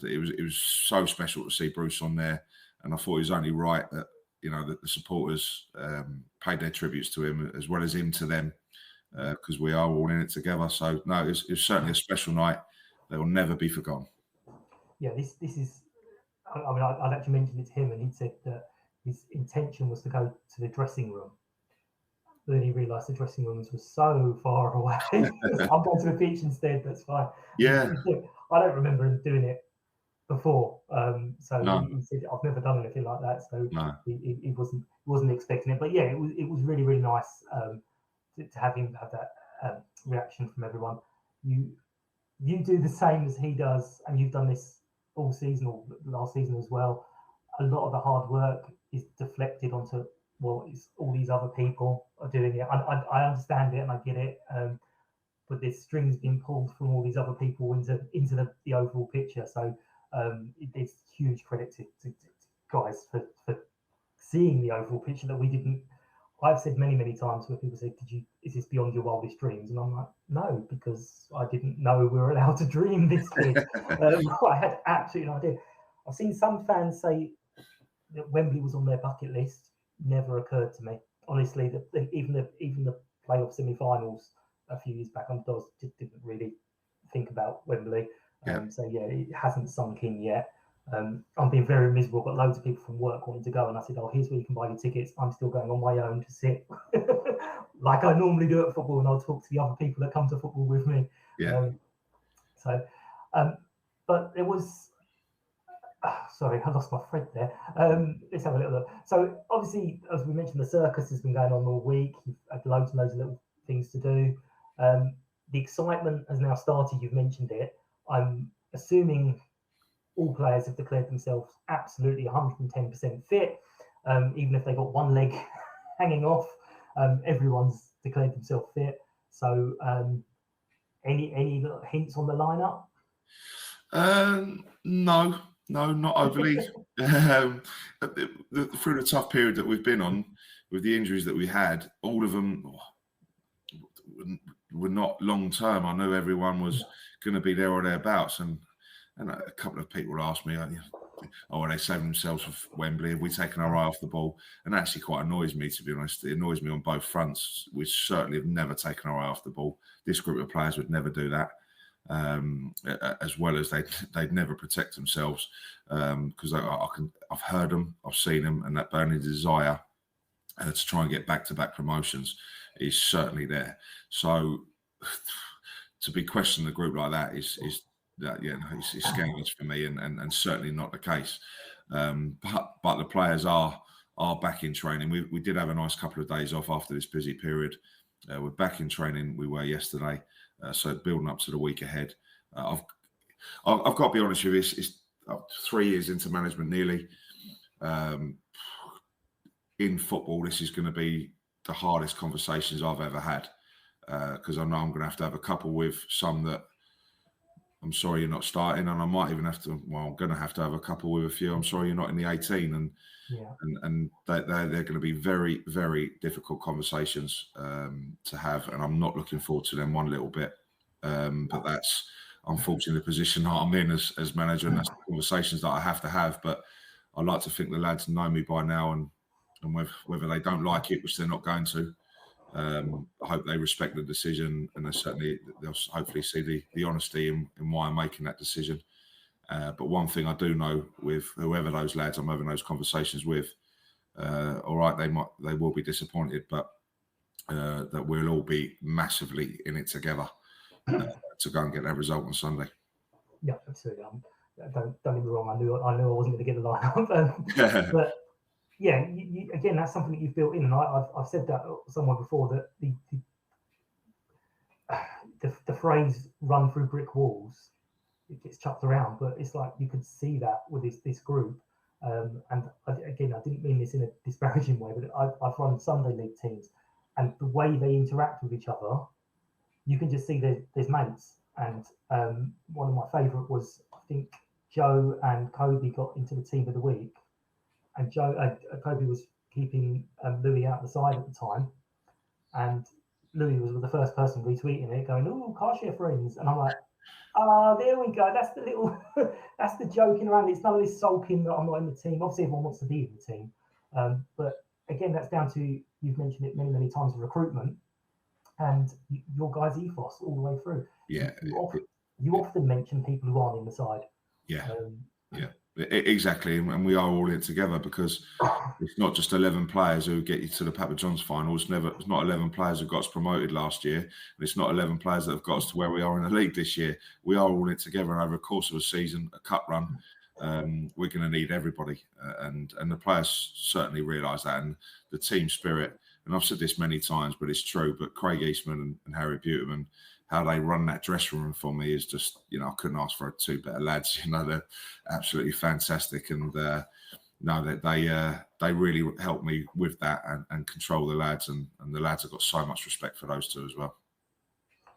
it was so special to see Bruce on there. And I thought it was only right that that the supporters paid their tributes to him as well as him to them, because we are all in it together. So no, it was certainly a special night that will never be forgotten. Yeah, this is. I mean, I'd actually mentioned it to him, and he said that his intention was to go to the dressing room. But then he realised the dressing rooms were so far away. I'm going to the beach instead, that's fine. Yeah. I don't remember him doing it before. So No. he said, I've never done anything like that. So No. he wasn't expecting it. But yeah, it was really, really nice to have him have that reaction from everyone. You do the same as he does, and you've done this all season or last season as well. A lot of the hard work is deflected onto, well, it's all these other people are doing it. I understand it and I get it, but there's strings being pulled from all these other people into the overall picture. So it's huge credit to guys for seeing the overall picture that we didn't. I've said many times where people say, is this beyond your wildest dreams? And I'm like, no, because I didn't know we were allowed to dream this big. I had absolutely no idea. I've seen some fans say that Wembley was on their bucket list. Never occurred to me, honestly. That even the playoff semi-finals a few years back, I just didn't really think about Wembley. So yeah, it hasn't sunk in yet. I'm being very miserable, but loads of people from work wanted to go, and I said, "Oh, here's where you can buy your tickets." I'm still going on my own to sit, like I normally do at football, and I'll talk to the other people that come to football with me. Yeah. But there was. Sorry, I lost my thread there. Let's have a little look. So obviously, as we mentioned, the circus has been going on all week. You've had loads and loads of little things to do. The excitement has now started. You've mentioned it. I'm assuming all players have declared themselves absolutely 110% fit. Even if they got one leg hanging off, everyone's declared themselves fit. So any little hints on the lineup? No, not overly. Through the tough period that we've been on, with the injuries that we had, all of them were not long term. I knew everyone was going to be there or thereabouts, and a couple of people asked me, "Oh, are they saving themselves for Wembley? Have we taken our eye off the ball?" And that actually quite annoys me, to be honest. It annoys me on both fronts. We certainly have never taken our eye off the ball. This group of players would never do that. As well as they'd never protect themselves, because I've heard them, I've seen them, and that burning desire to try and get back-to-back promotions is certainly there. So to be questioning a group like that is it's scandalous for me, and certainly not the case. But the players are back in training. We did have a nice couple of days off after this busy period. We're back in training. We were yesterday. So building up to the week ahead. I've got to be honest with you, it's 3 years into management nearly. In football, this is going to be the hardest conversations I've ever had, because I know I'm going to have a couple with some that I'm sorry you're not starting, and I might even have to, I'm going to have a couple with a few, I'm sorry you're not in the 18, and they're going to be very, very difficult conversations to have, and I'm not looking forward to them one little bit. But that's unfortunately the position that I'm in as manager, and that's the conversations that I have to have. But I like to think the lads know me by now, and whether they don't like it, which they're not going to, I hope they respect the decision, and they'll hopefully see the honesty in why I'm making that decision. But one thing I do know with whoever those lads I'm having those conversations with, all right, they will be disappointed, but that we'll all be massively in it together to go and get that result on Sunday. Yeah, absolutely. Don't get me wrong. I knew I wasn't going to get the lineup, but yeah, you, again, that's something that you've built in, and I've said that somewhere before, that the phrase "run through brick walls," it gets chucked around, but it's like you could see that with this group. And again, I didn't mean this in a disparaging way, but I've run Sunday league teams, and the way they interact with each other, you can just see there's mates. And one of my favourite was, I think, Joe and Kobe got into the team of the week, and Kobe was keeping Louis out the side at the time, and Louis was the first person retweeting it, going, "Oh, car share friends," and I'm like, there we go. That's the little, that's the joking around. It's none of this sulking that I'm not in the team. Obviously, everyone wants to be in the team, but again, that's down to, you've mentioned it many, many times, recruitment and your guys' ethos all the way through. Yeah, you often mention people who aren't in the side. Yeah, exactly, and we are all in it together, because it's not just 11 players who get you to the Papa John's final. It's not 11 players who got us promoted last year, and it's not 11 players that have got us to where we are in the league this year. We are all in it together, and over the course of a season, a cup run, we're going to need everybody, and the players certainly realise that, and the team spirit. And I've said this many times, but it's true. But Craig Eastman and Harry Buterman, how they run that dressing room for me is just, I couldn't ask for two better lads. They're absolutely fantastic, and that they really help me with that and control the lads, and the lads have got so much respect for those two as well.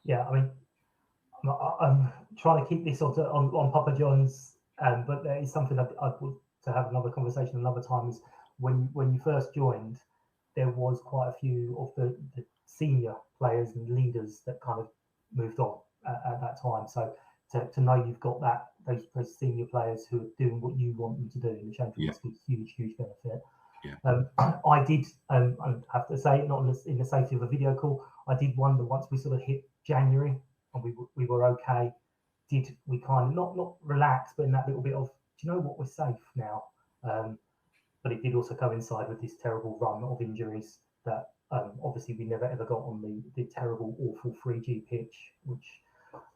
Yeah, I mean, I'm trying to keep this on Papa John's, but there is something that I would to have another conversation another time. Is when you first joined, there was quite a few of the senior players and leaders that kind of moved on at that time. So to know you've got those senior players who are doing what you want them to do in the championship must be a huge, huge benefit. Yeah. I did, I have to say, not in the safety of a video call, I did wonder, once we sort of hit January and we were okay, did we kind of not relax, but in that little bit of, do you know what, we're safe now? But it did also coincide with this terrible run of injuries that obviously we never ever got on the terrible, awful 3G pitch, which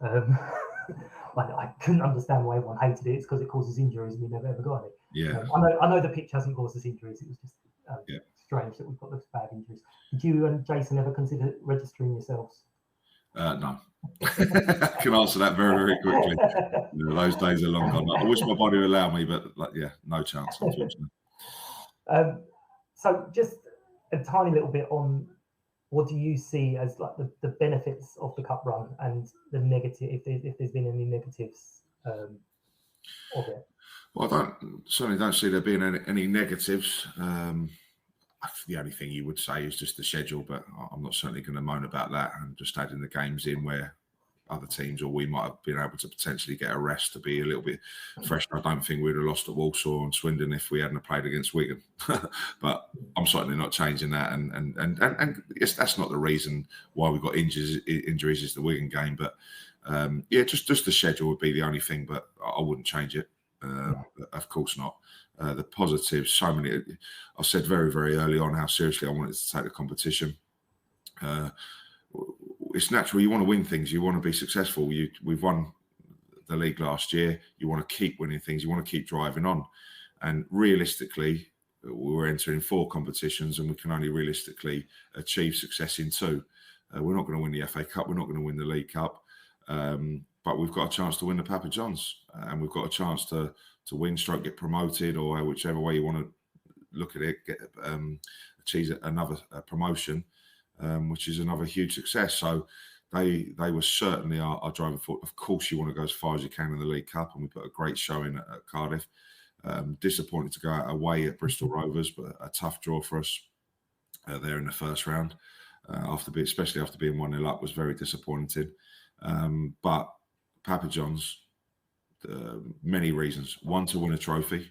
I couldn't understand why everyone hated it. It's because it causes injuries and we never ever got it. Yeah. I know the pitch hasn't caused us injuries. It was just strange that we've got those bad injuries. Did you and Jason ever consider registering yourselves? No. I can answer that very, very quickly. Those days are long gone. I wish my body would allow me, but no chance, unfortunately. So just a tiny little bit on, what do you see as like the benefits of the cup run and the negative, if there's been any negatives of it? Well, I certainly don't see there being any negatives. The only thing you would say is just the schedule, but I'm not certainly going to moan about that. And just adding the games in where other teams or we might have been able to potentially get a rest to be a little bit fresh. I don't think we'd have lost at Walsall and Swindon if we hadn't played against Wigan. But I'm certainly not changing that. And yes, that's not the reason why we got injuries is the Wigan game. But just the schedule would be the only thing. But I wouldn't change it. Of course not. The positives, so many. I said very, very early on how seriously I wanted to take the competition. It's natural. You want to win things. You want to be successful. We've won the league last year. You want to keep winning things. You want to keep driving on. And realistically, we're entering 4 competitions and we can only realistically achieve success in 2. We're not going to win the FA Cup. We're not going to win the League Cup. But we've got a chance to win the Papa John's. And we've got a chance to win, get promoted, or whichever way you want to look at it, achieve another promotion. Which is another huge success. So they were certainly our driving force. Of course, you want to go as far as you can in the League Cup, and we put a great showing at Cardiff. Disappointed to go out away at Bristol Rovers, but a tough draw for us there in the first round. Especially after being 1-0 up, was very disappointing. But Papa John's, many reasons. One, to win a trophy.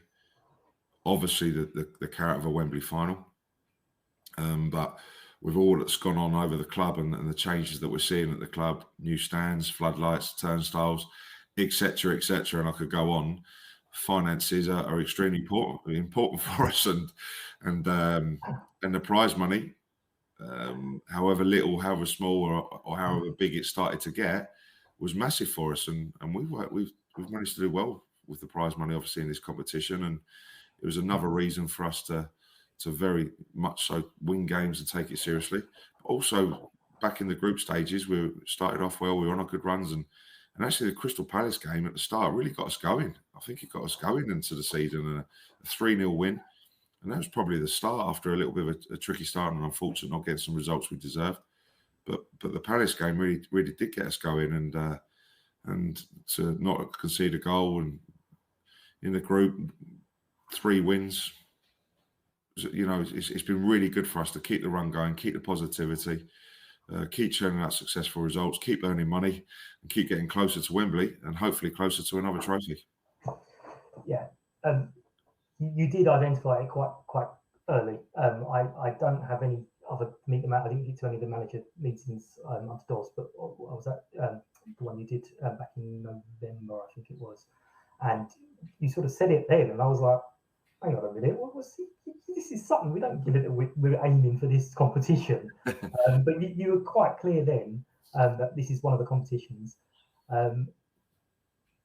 Obviously, the carrot of a Wembley final. But with all that's gone on over the club and the changes that we're seeing at the club, new stands, floodlights, turnstiles, etc., and I could go on. Finances are extremely important for us, and the prize money, however little, however small, or however big it started to get, was massive for us, and we've managed to do well with the prize money, obviously, in this competition, and it was another reason for us to very much so win games and take it seriously. But also, back in the group stages, we started off well. We were on a good runs, and actually the Crystal Palace game at the start really got us going. I think it got us going into the season, and a 3-0 win. And that was probably the start after a little bit of a tricky start and unfortunate not getting some results we deserved. But the Palace game really did get us going, and to not concede a goal, and in the group, 3 wins. You know, it's been really good for us to keep the run going, keep the positivity, keep churning out successful results, keep earning money, and keep getting closer to Wembley and hopefully closer to another trophy. Yeah, you did identify it quite early. I don't have any other meet I didn't get to any of the manager meetings under doors, but I was at the one you did back in November, I think it was, and you sort of said it then, and I was like, hang on a minute, this is something we don't give it. We're aiming for this competition, but you were quite clear then that this is one of the competitions. I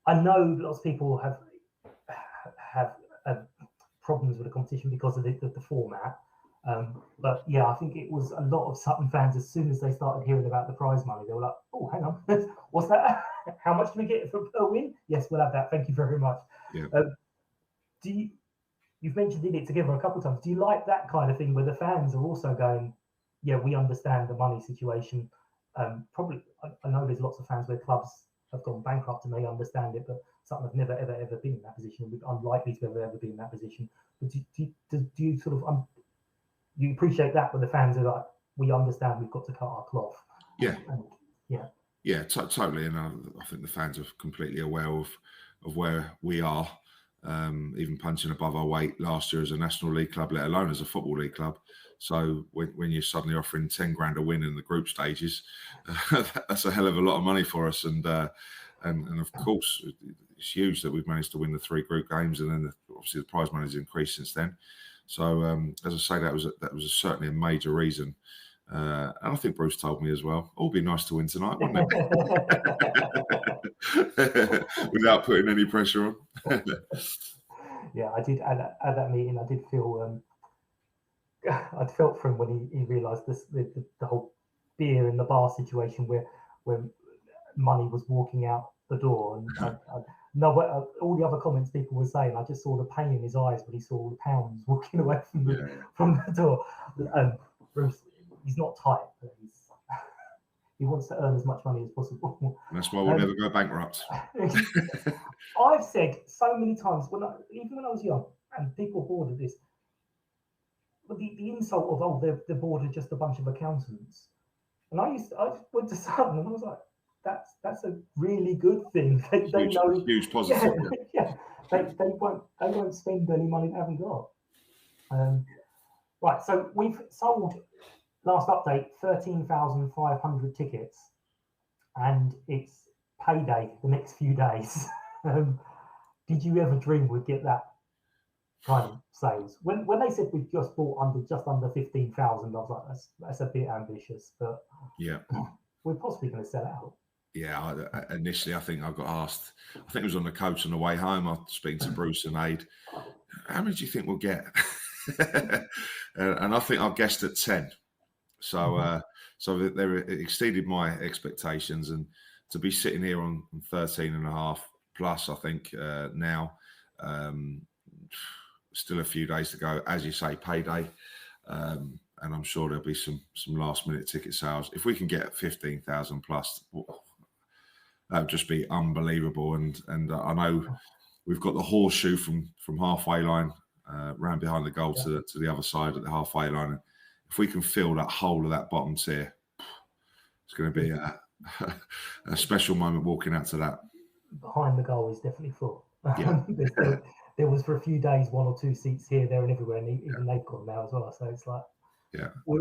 know lots of people have problems with the competition because of the format, but yeah, I think it was a lot of Sutton fans. As soon as they started hearing about the prize money, they were like, "Oh, hang on, what's that? How much do we get for per win? Yes, we'll have that. Thank you very much." Yeah. You've mentioned it together a couple of times. Do you like that kind of thing where the fans are also going, yeah, we understand the money situation? Probably, I know there's lots of fans where clubs have gone bankrupt and they understand it, but some have never, ever been in that position. We're unlikely to ever be in that position. But do you sort of, you appreciate that when the fans are like, we understand we've got to cut our cloth? Yeah. Yeah, totally. And I think the fans are completely aware of where we are. Even punching above our weight last year as a National League club, let alone as a Football League club. So when you're suddenly offering 10 grand a win in the group stages, that's a hell of a lot of money for us. And of course, it's huge that we've managed to win the 3 group games, and then obviously the prize money has increased since then. So as I say, that was certainly a major reason. And I think Bruce told me as well, "Oh, it'd be nice to win tonight, wouldn't it?" Without putting any pressure on. Yeah, I did at that meeting. I did feel I felt for him when he realised the whole beer in the bar situation where money was walking out the door, and all the other comments people were saying, I just saw the pain in his eyes when he saw all the pounds walking away from the door. Bruce, he's not tight, but he wants to earn as much money as possible. That's why we'll never go bankrupt. I've said so many times, even when I was young, and people bored of this, but the insult of the board are just a bunch of accountants. And I went to Sutton and I was like, that's a really good thing. They know huge positive. Yeah, they won't spend any money they haven't got. Right, so we've sold, last update, 13,500 tickets, and it's payday the next few days. Did you ever dream we'd get that kind of sales? When they said we just bought just under 15,000, I was like, that's a bit ambitious, but yeah, we're possibly going to sell out. Yeah, initially I think I got asked, I think it was on the coach on the way home, I was speaking to Bruce and Aid, how many do you think we'll get? And I think I guessed at 10. So they exceeded my expectations, and to be sitting here on 13 and a half plus, I think now, still a few days to go, as you say, payday. And I'm sure there'll be some last minute ticket sales. If we can get 15,000 plus, that would just be unbelievable. And I know we've got the horseshoe from halfway line round behind the goal to the other side at the halfway line. And if we can fill that whole of that bottom tier, it's going to be a special moment walking out to that. Behind the goal is definitely full. Yeah. There was for a few days 1 or 2 seats here, there, and everywhere, and even they've gone now as well. So it's like, we're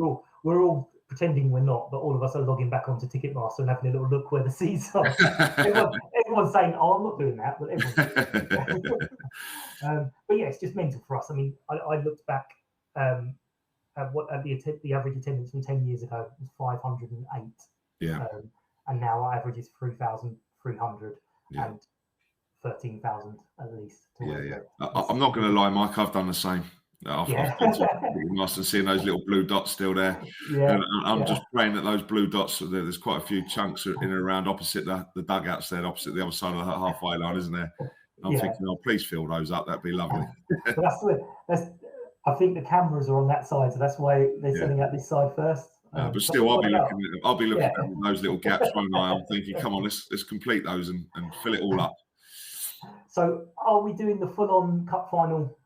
all pretending we're not, but all of us are logging back onto Ticketmaster and having a little look where the seats are. everyone's saying, "Oh, I'm not doing that," but everyone's doing it. But yeah, it's just mental for us. I mean, I looked back at the average attendance from 10 years ago was 508. Yeah. And now our average is 3,300 and 13,000 at least. I'm not going to lie, Mike. I've done the same. I've nice and seeing those little blue dots still there. Yeah. And I'm just praying that those blue dots, there's quite a few chunks in and around opposite the dugouts there, opposite the other side of the halfway line, isn't there? I'm thinking, oh, please fill those up. That'd be lovely. I think the cameras are on that side, so that's why they're sending out this side first. But still, I'll be looking at those little gaps, won't I? I'm thinking, come on, let's complete those and fill it all up. So, are we doing the full-on cup final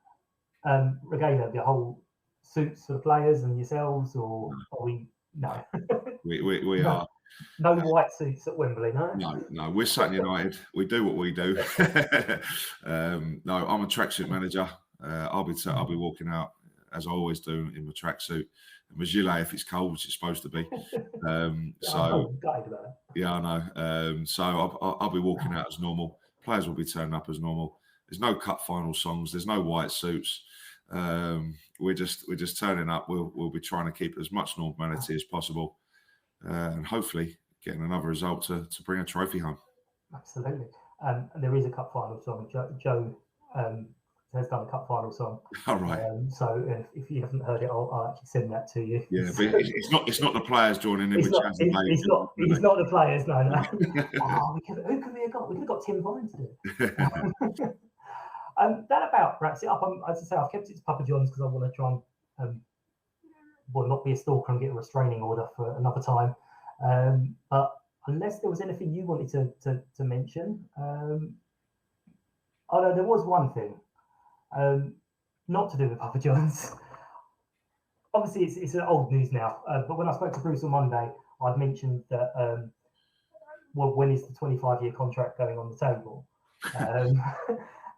regalia, the whole suits for the players and yourselves, or are we? No, we are. No white suits at Wembley, no. No, we're Sutton United. We do what we do. No, I'm a tracksuit manager. I'll be walking out as I always do in my tracksuit. My gilet if it's cold, which it's supposed to be. So I know. So I'll be walking out as normal. Players will be turning up as normal. There's no cup final songs. There's no white suits. We're just turning up. We'll be trying to keep as much normality as possible, and hopefully getting another result to bring a trophy home. Absolutely. And there is a cup final song. Joe has done a cup final song. All right. So if you haven't heard it, I'll actually send that to you. Yeah, but it's not the players joining in. It's not the players. No. Who can we have got? We could have got Tim Vine to do it. That about wraps it up. As I say, I've kept it to Papa John's because I want to try and not be a stalker and get a restraining order for another time. But unless there was anything you wanted to mention, although there was one thing. Not to do with Papa John's. Obviously, it's old news now. But when I spoke to Bruce on Monday, I'd mentioned that when is the 25-year contract going on the table?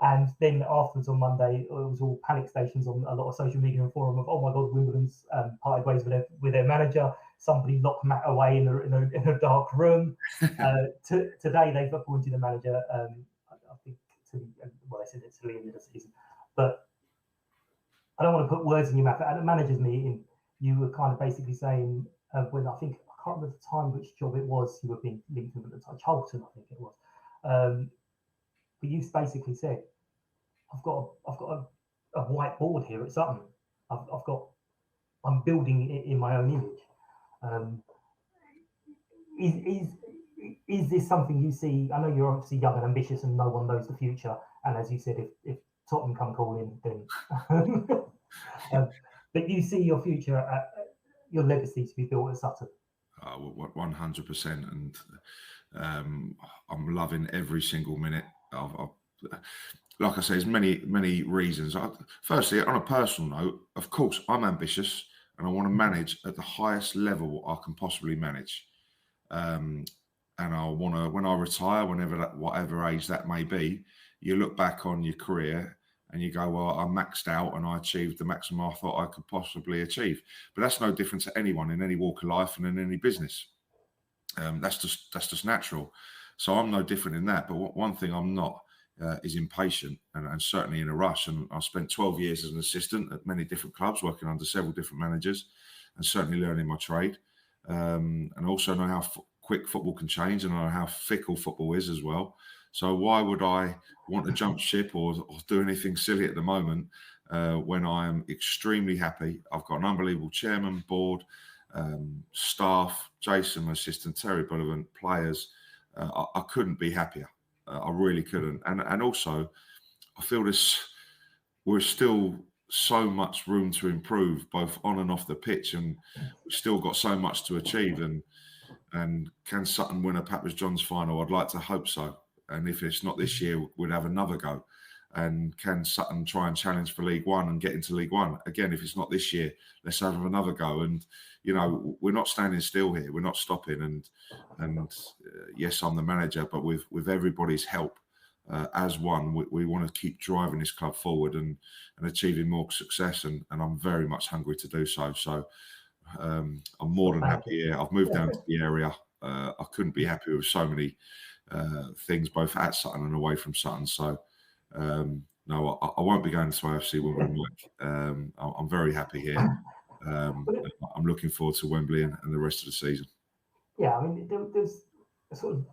And then afterwards on Monday, it was all panic stations on a lot of social media and forum of, oh my God, Wimbledon's parted ways with their manager. Somebody locked Matt away in a dark room. Today they've appointed a manager. I think they said it's to the end of the season. But I don't want to put words in your mouth. At the managers' meeting, you were kind of basically saying when I can't remember the time which job it was you were being linked with at the time, Charlton, I think it was. But you basically said, I've got a white board here at Sutton. I'm building it in my own image. Is this something you see? I know you're obviously young and ambitious, and no one knows the future. And as you said, if Tottenham come calling, then but you see your future, your legacy to be built at Sutton. 100%, and I'm loving every single minute. like I say, there's many reasons. Firstly, on a personal note, of course, I'm ambitious and I want to manage at the highest level I can possibly manage. And I want to, when I retire, whatever age that may be, you look back on your career and you go, well, I maxed out and I achieved the maximum I thought I could possibly achieve. But that's no different to anyone in any walk of life and in any business. That's just natural. So I'm no different in that. But one thing I'm not is impatient and certainly in a rush. And I spent 12 years as an assistant at many different clubs, working under several different managers, and certainly learning my trade. And also know how quick football can change, and I know how fickle football is as well. So why would I want to jump ship or do anything silly at the moment when I am extremely happy? I've got an unbelievable chairman, board, staff, Jason, my assistant, Terry Bullivant, players. I couldn't be happier. I really couldn't. And also, I feel we're still so much room to improve, both on and off the pitch, and we've still got so much to achieve. And can Sutton win a Papa John's final? I'd like to hope so. And if it's not this year, we'd have another go. And can Sutton try and challenge for League One and get into League One? Again, if it's not this year, let's have another go. And, you know, we're not standing still here. We're not stopping. And yes, I'm the manager, but with everybody's help as one, we want to keep driving this club forward and achieving more success. And I'm very much hungry to do so. So I'm more than happy here. I've moved down to the area. I couldn't be happier with so many things, both at Sutton and away from Sutton. So, no, I won't be going to AFC Wimbledon. I'm very happy here. I'm looking forward to Wembley and the rest of the season. Yeah, I mean, there's I sort of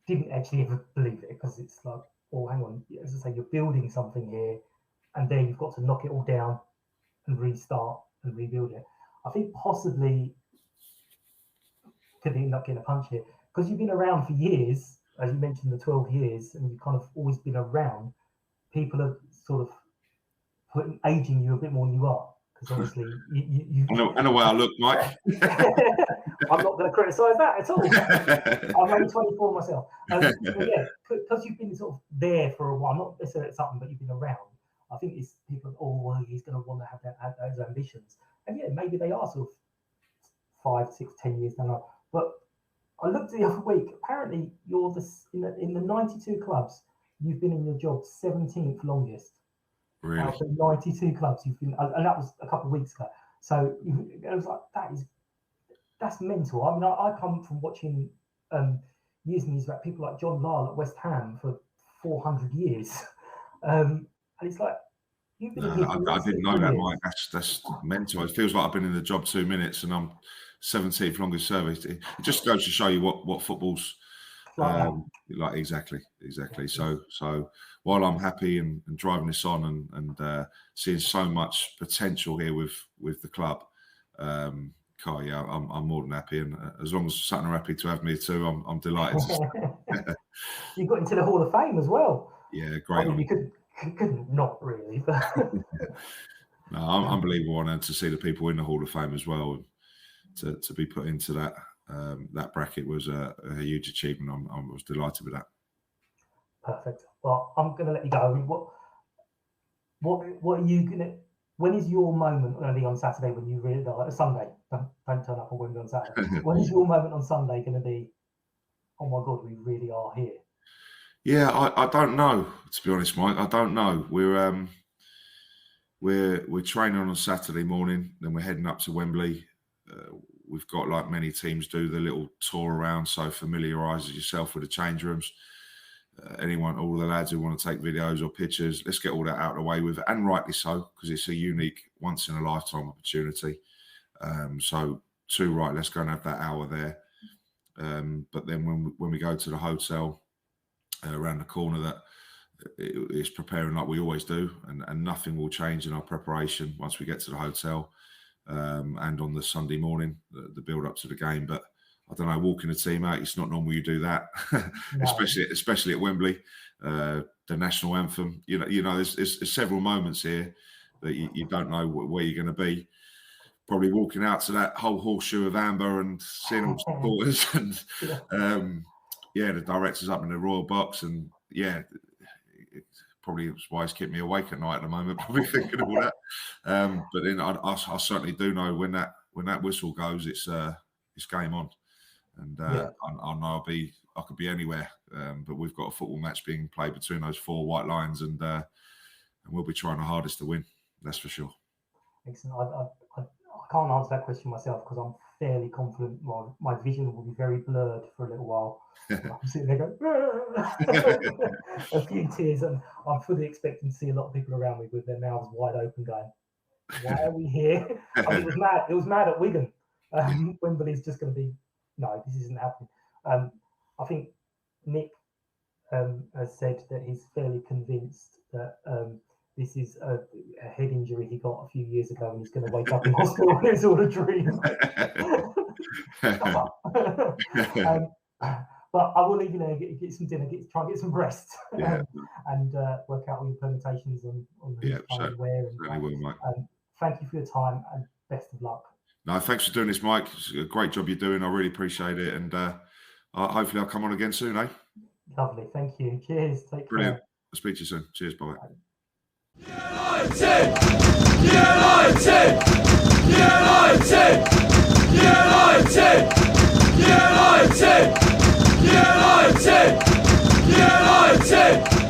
didn't actually ever believe it, because it's like, oh, hang on, as I say, you're building something here, and then you've got to knock it all down and restart and rebuild it. I think possibly could end up getting a punch here, because you've been around for years, as you mentioned, the 12 years, and you've kind of always been around. People are sort of aging you a bit more than you are, because obviously you in a way I look, Mike. I'm not going to criticise that at all. I'm only 24 myself. But yeah, because you've been sort of there for a while, not necessarily at something, but you've been around. I think it's people, oh, well, he's going to want to have those ambitions. And yeah, maybe they are sort of 5, 6, 10 years down the line. But I looked the other week, apparently you're in the 92 clubs, you've been in your job 17th longest. Really? Out of 92 clubs you've been, and that was a couple of weeks ago. So it was like, that's mental. I mean, I come from watching years and years about people like John Lyle at West Ham for 400 years. And it's like, you've been here for I didn't know that, years. Mike. That's mental. It feels like I've been in the job 2 minutes and I'm 17th longest service. It just goes to show you what football's like. Exactly. So while I'm happy and driving this on and seeing so much potential here with the club, I'm more than happy. And as long as Sutton are happy to have me too, I'm delighted. You got into the Hall of Fame as well. Yeah, great. I mean, you couldn't not really, but no, I'm unbelievable honour to see the people in the Hall of Fame as well. To be put into that bracket was a huge achievement. I was delighted with that. Perfect. Well, I'm going to let you go. I mean, what are you going to? When is your moment going to be on Saturday? When you really Sunday? Don't turn up on Wembley on Saturday. When is your moment on Sunday going to be? Oh my God, we really are here. Yeah, I don't know, to be honest, Mike. I don't know. We're training on Saturday morning, then we're heading up to Wembley. We've got, like many teams do, the little tour around, so familiarise yourself with the change rooms. All the lads who want to take videos or pictures, let's get all that out of the way with, and rightly so, because it's a unique, once in a lifetime opportunity. So too right, let's go and have that hour there. But then when we go to the hotel around the corner, that it's preparing like we always do, and nothing will change in our preparation once we get to the hotel. And on the Sunday morning, the build up to the game. But I don't know, walking a team out, it's not normal you do that, no. especially at Wembley, the national anthem. You know, there's several moments here that you don't know where you're going to be. Probably walking out to that whole horseshoe of amber and seeing all the supporters and the directors up in the royal box, and probably that's why he's kept me awake at night at the moment, probably thinking of all that. But then I certainly do know when that whistle goes, it's game on, and I know I could be anywhere. But we've got a football match being played between those 4 white lines, and we'll be trying our hardest to win. That's for sure. Excellent. I can't answer that question myself because I'm fairly confident my vision will be very blurred for a little while. I'm sitting there going, a few tears, and I'm fully expecting to see a lot of people around me with their mouths wide open going, why are we here? I mean, it was mad at Wigan. Wembley's just going to be, no, this isn't happening. I think Nick has said that he's fairly convinced that this is a head injury he got a few years ago, and he's going to wake up in hospital and it's all a dream. But I will leave you there, get some dinner, try and get some rest, and work out all your permutations on who's playing where. Thank you for your time and best of luck. No, thanks for doing this, Mike. It's a great job you're doing. I really appreciate it, and hopefully I'll come on again soon, eh? Lovely, thank you. Cheers. Take Brilliant. care. I'll speak to you soon. Cheers. Bye. United! United! United! United! United! United! United!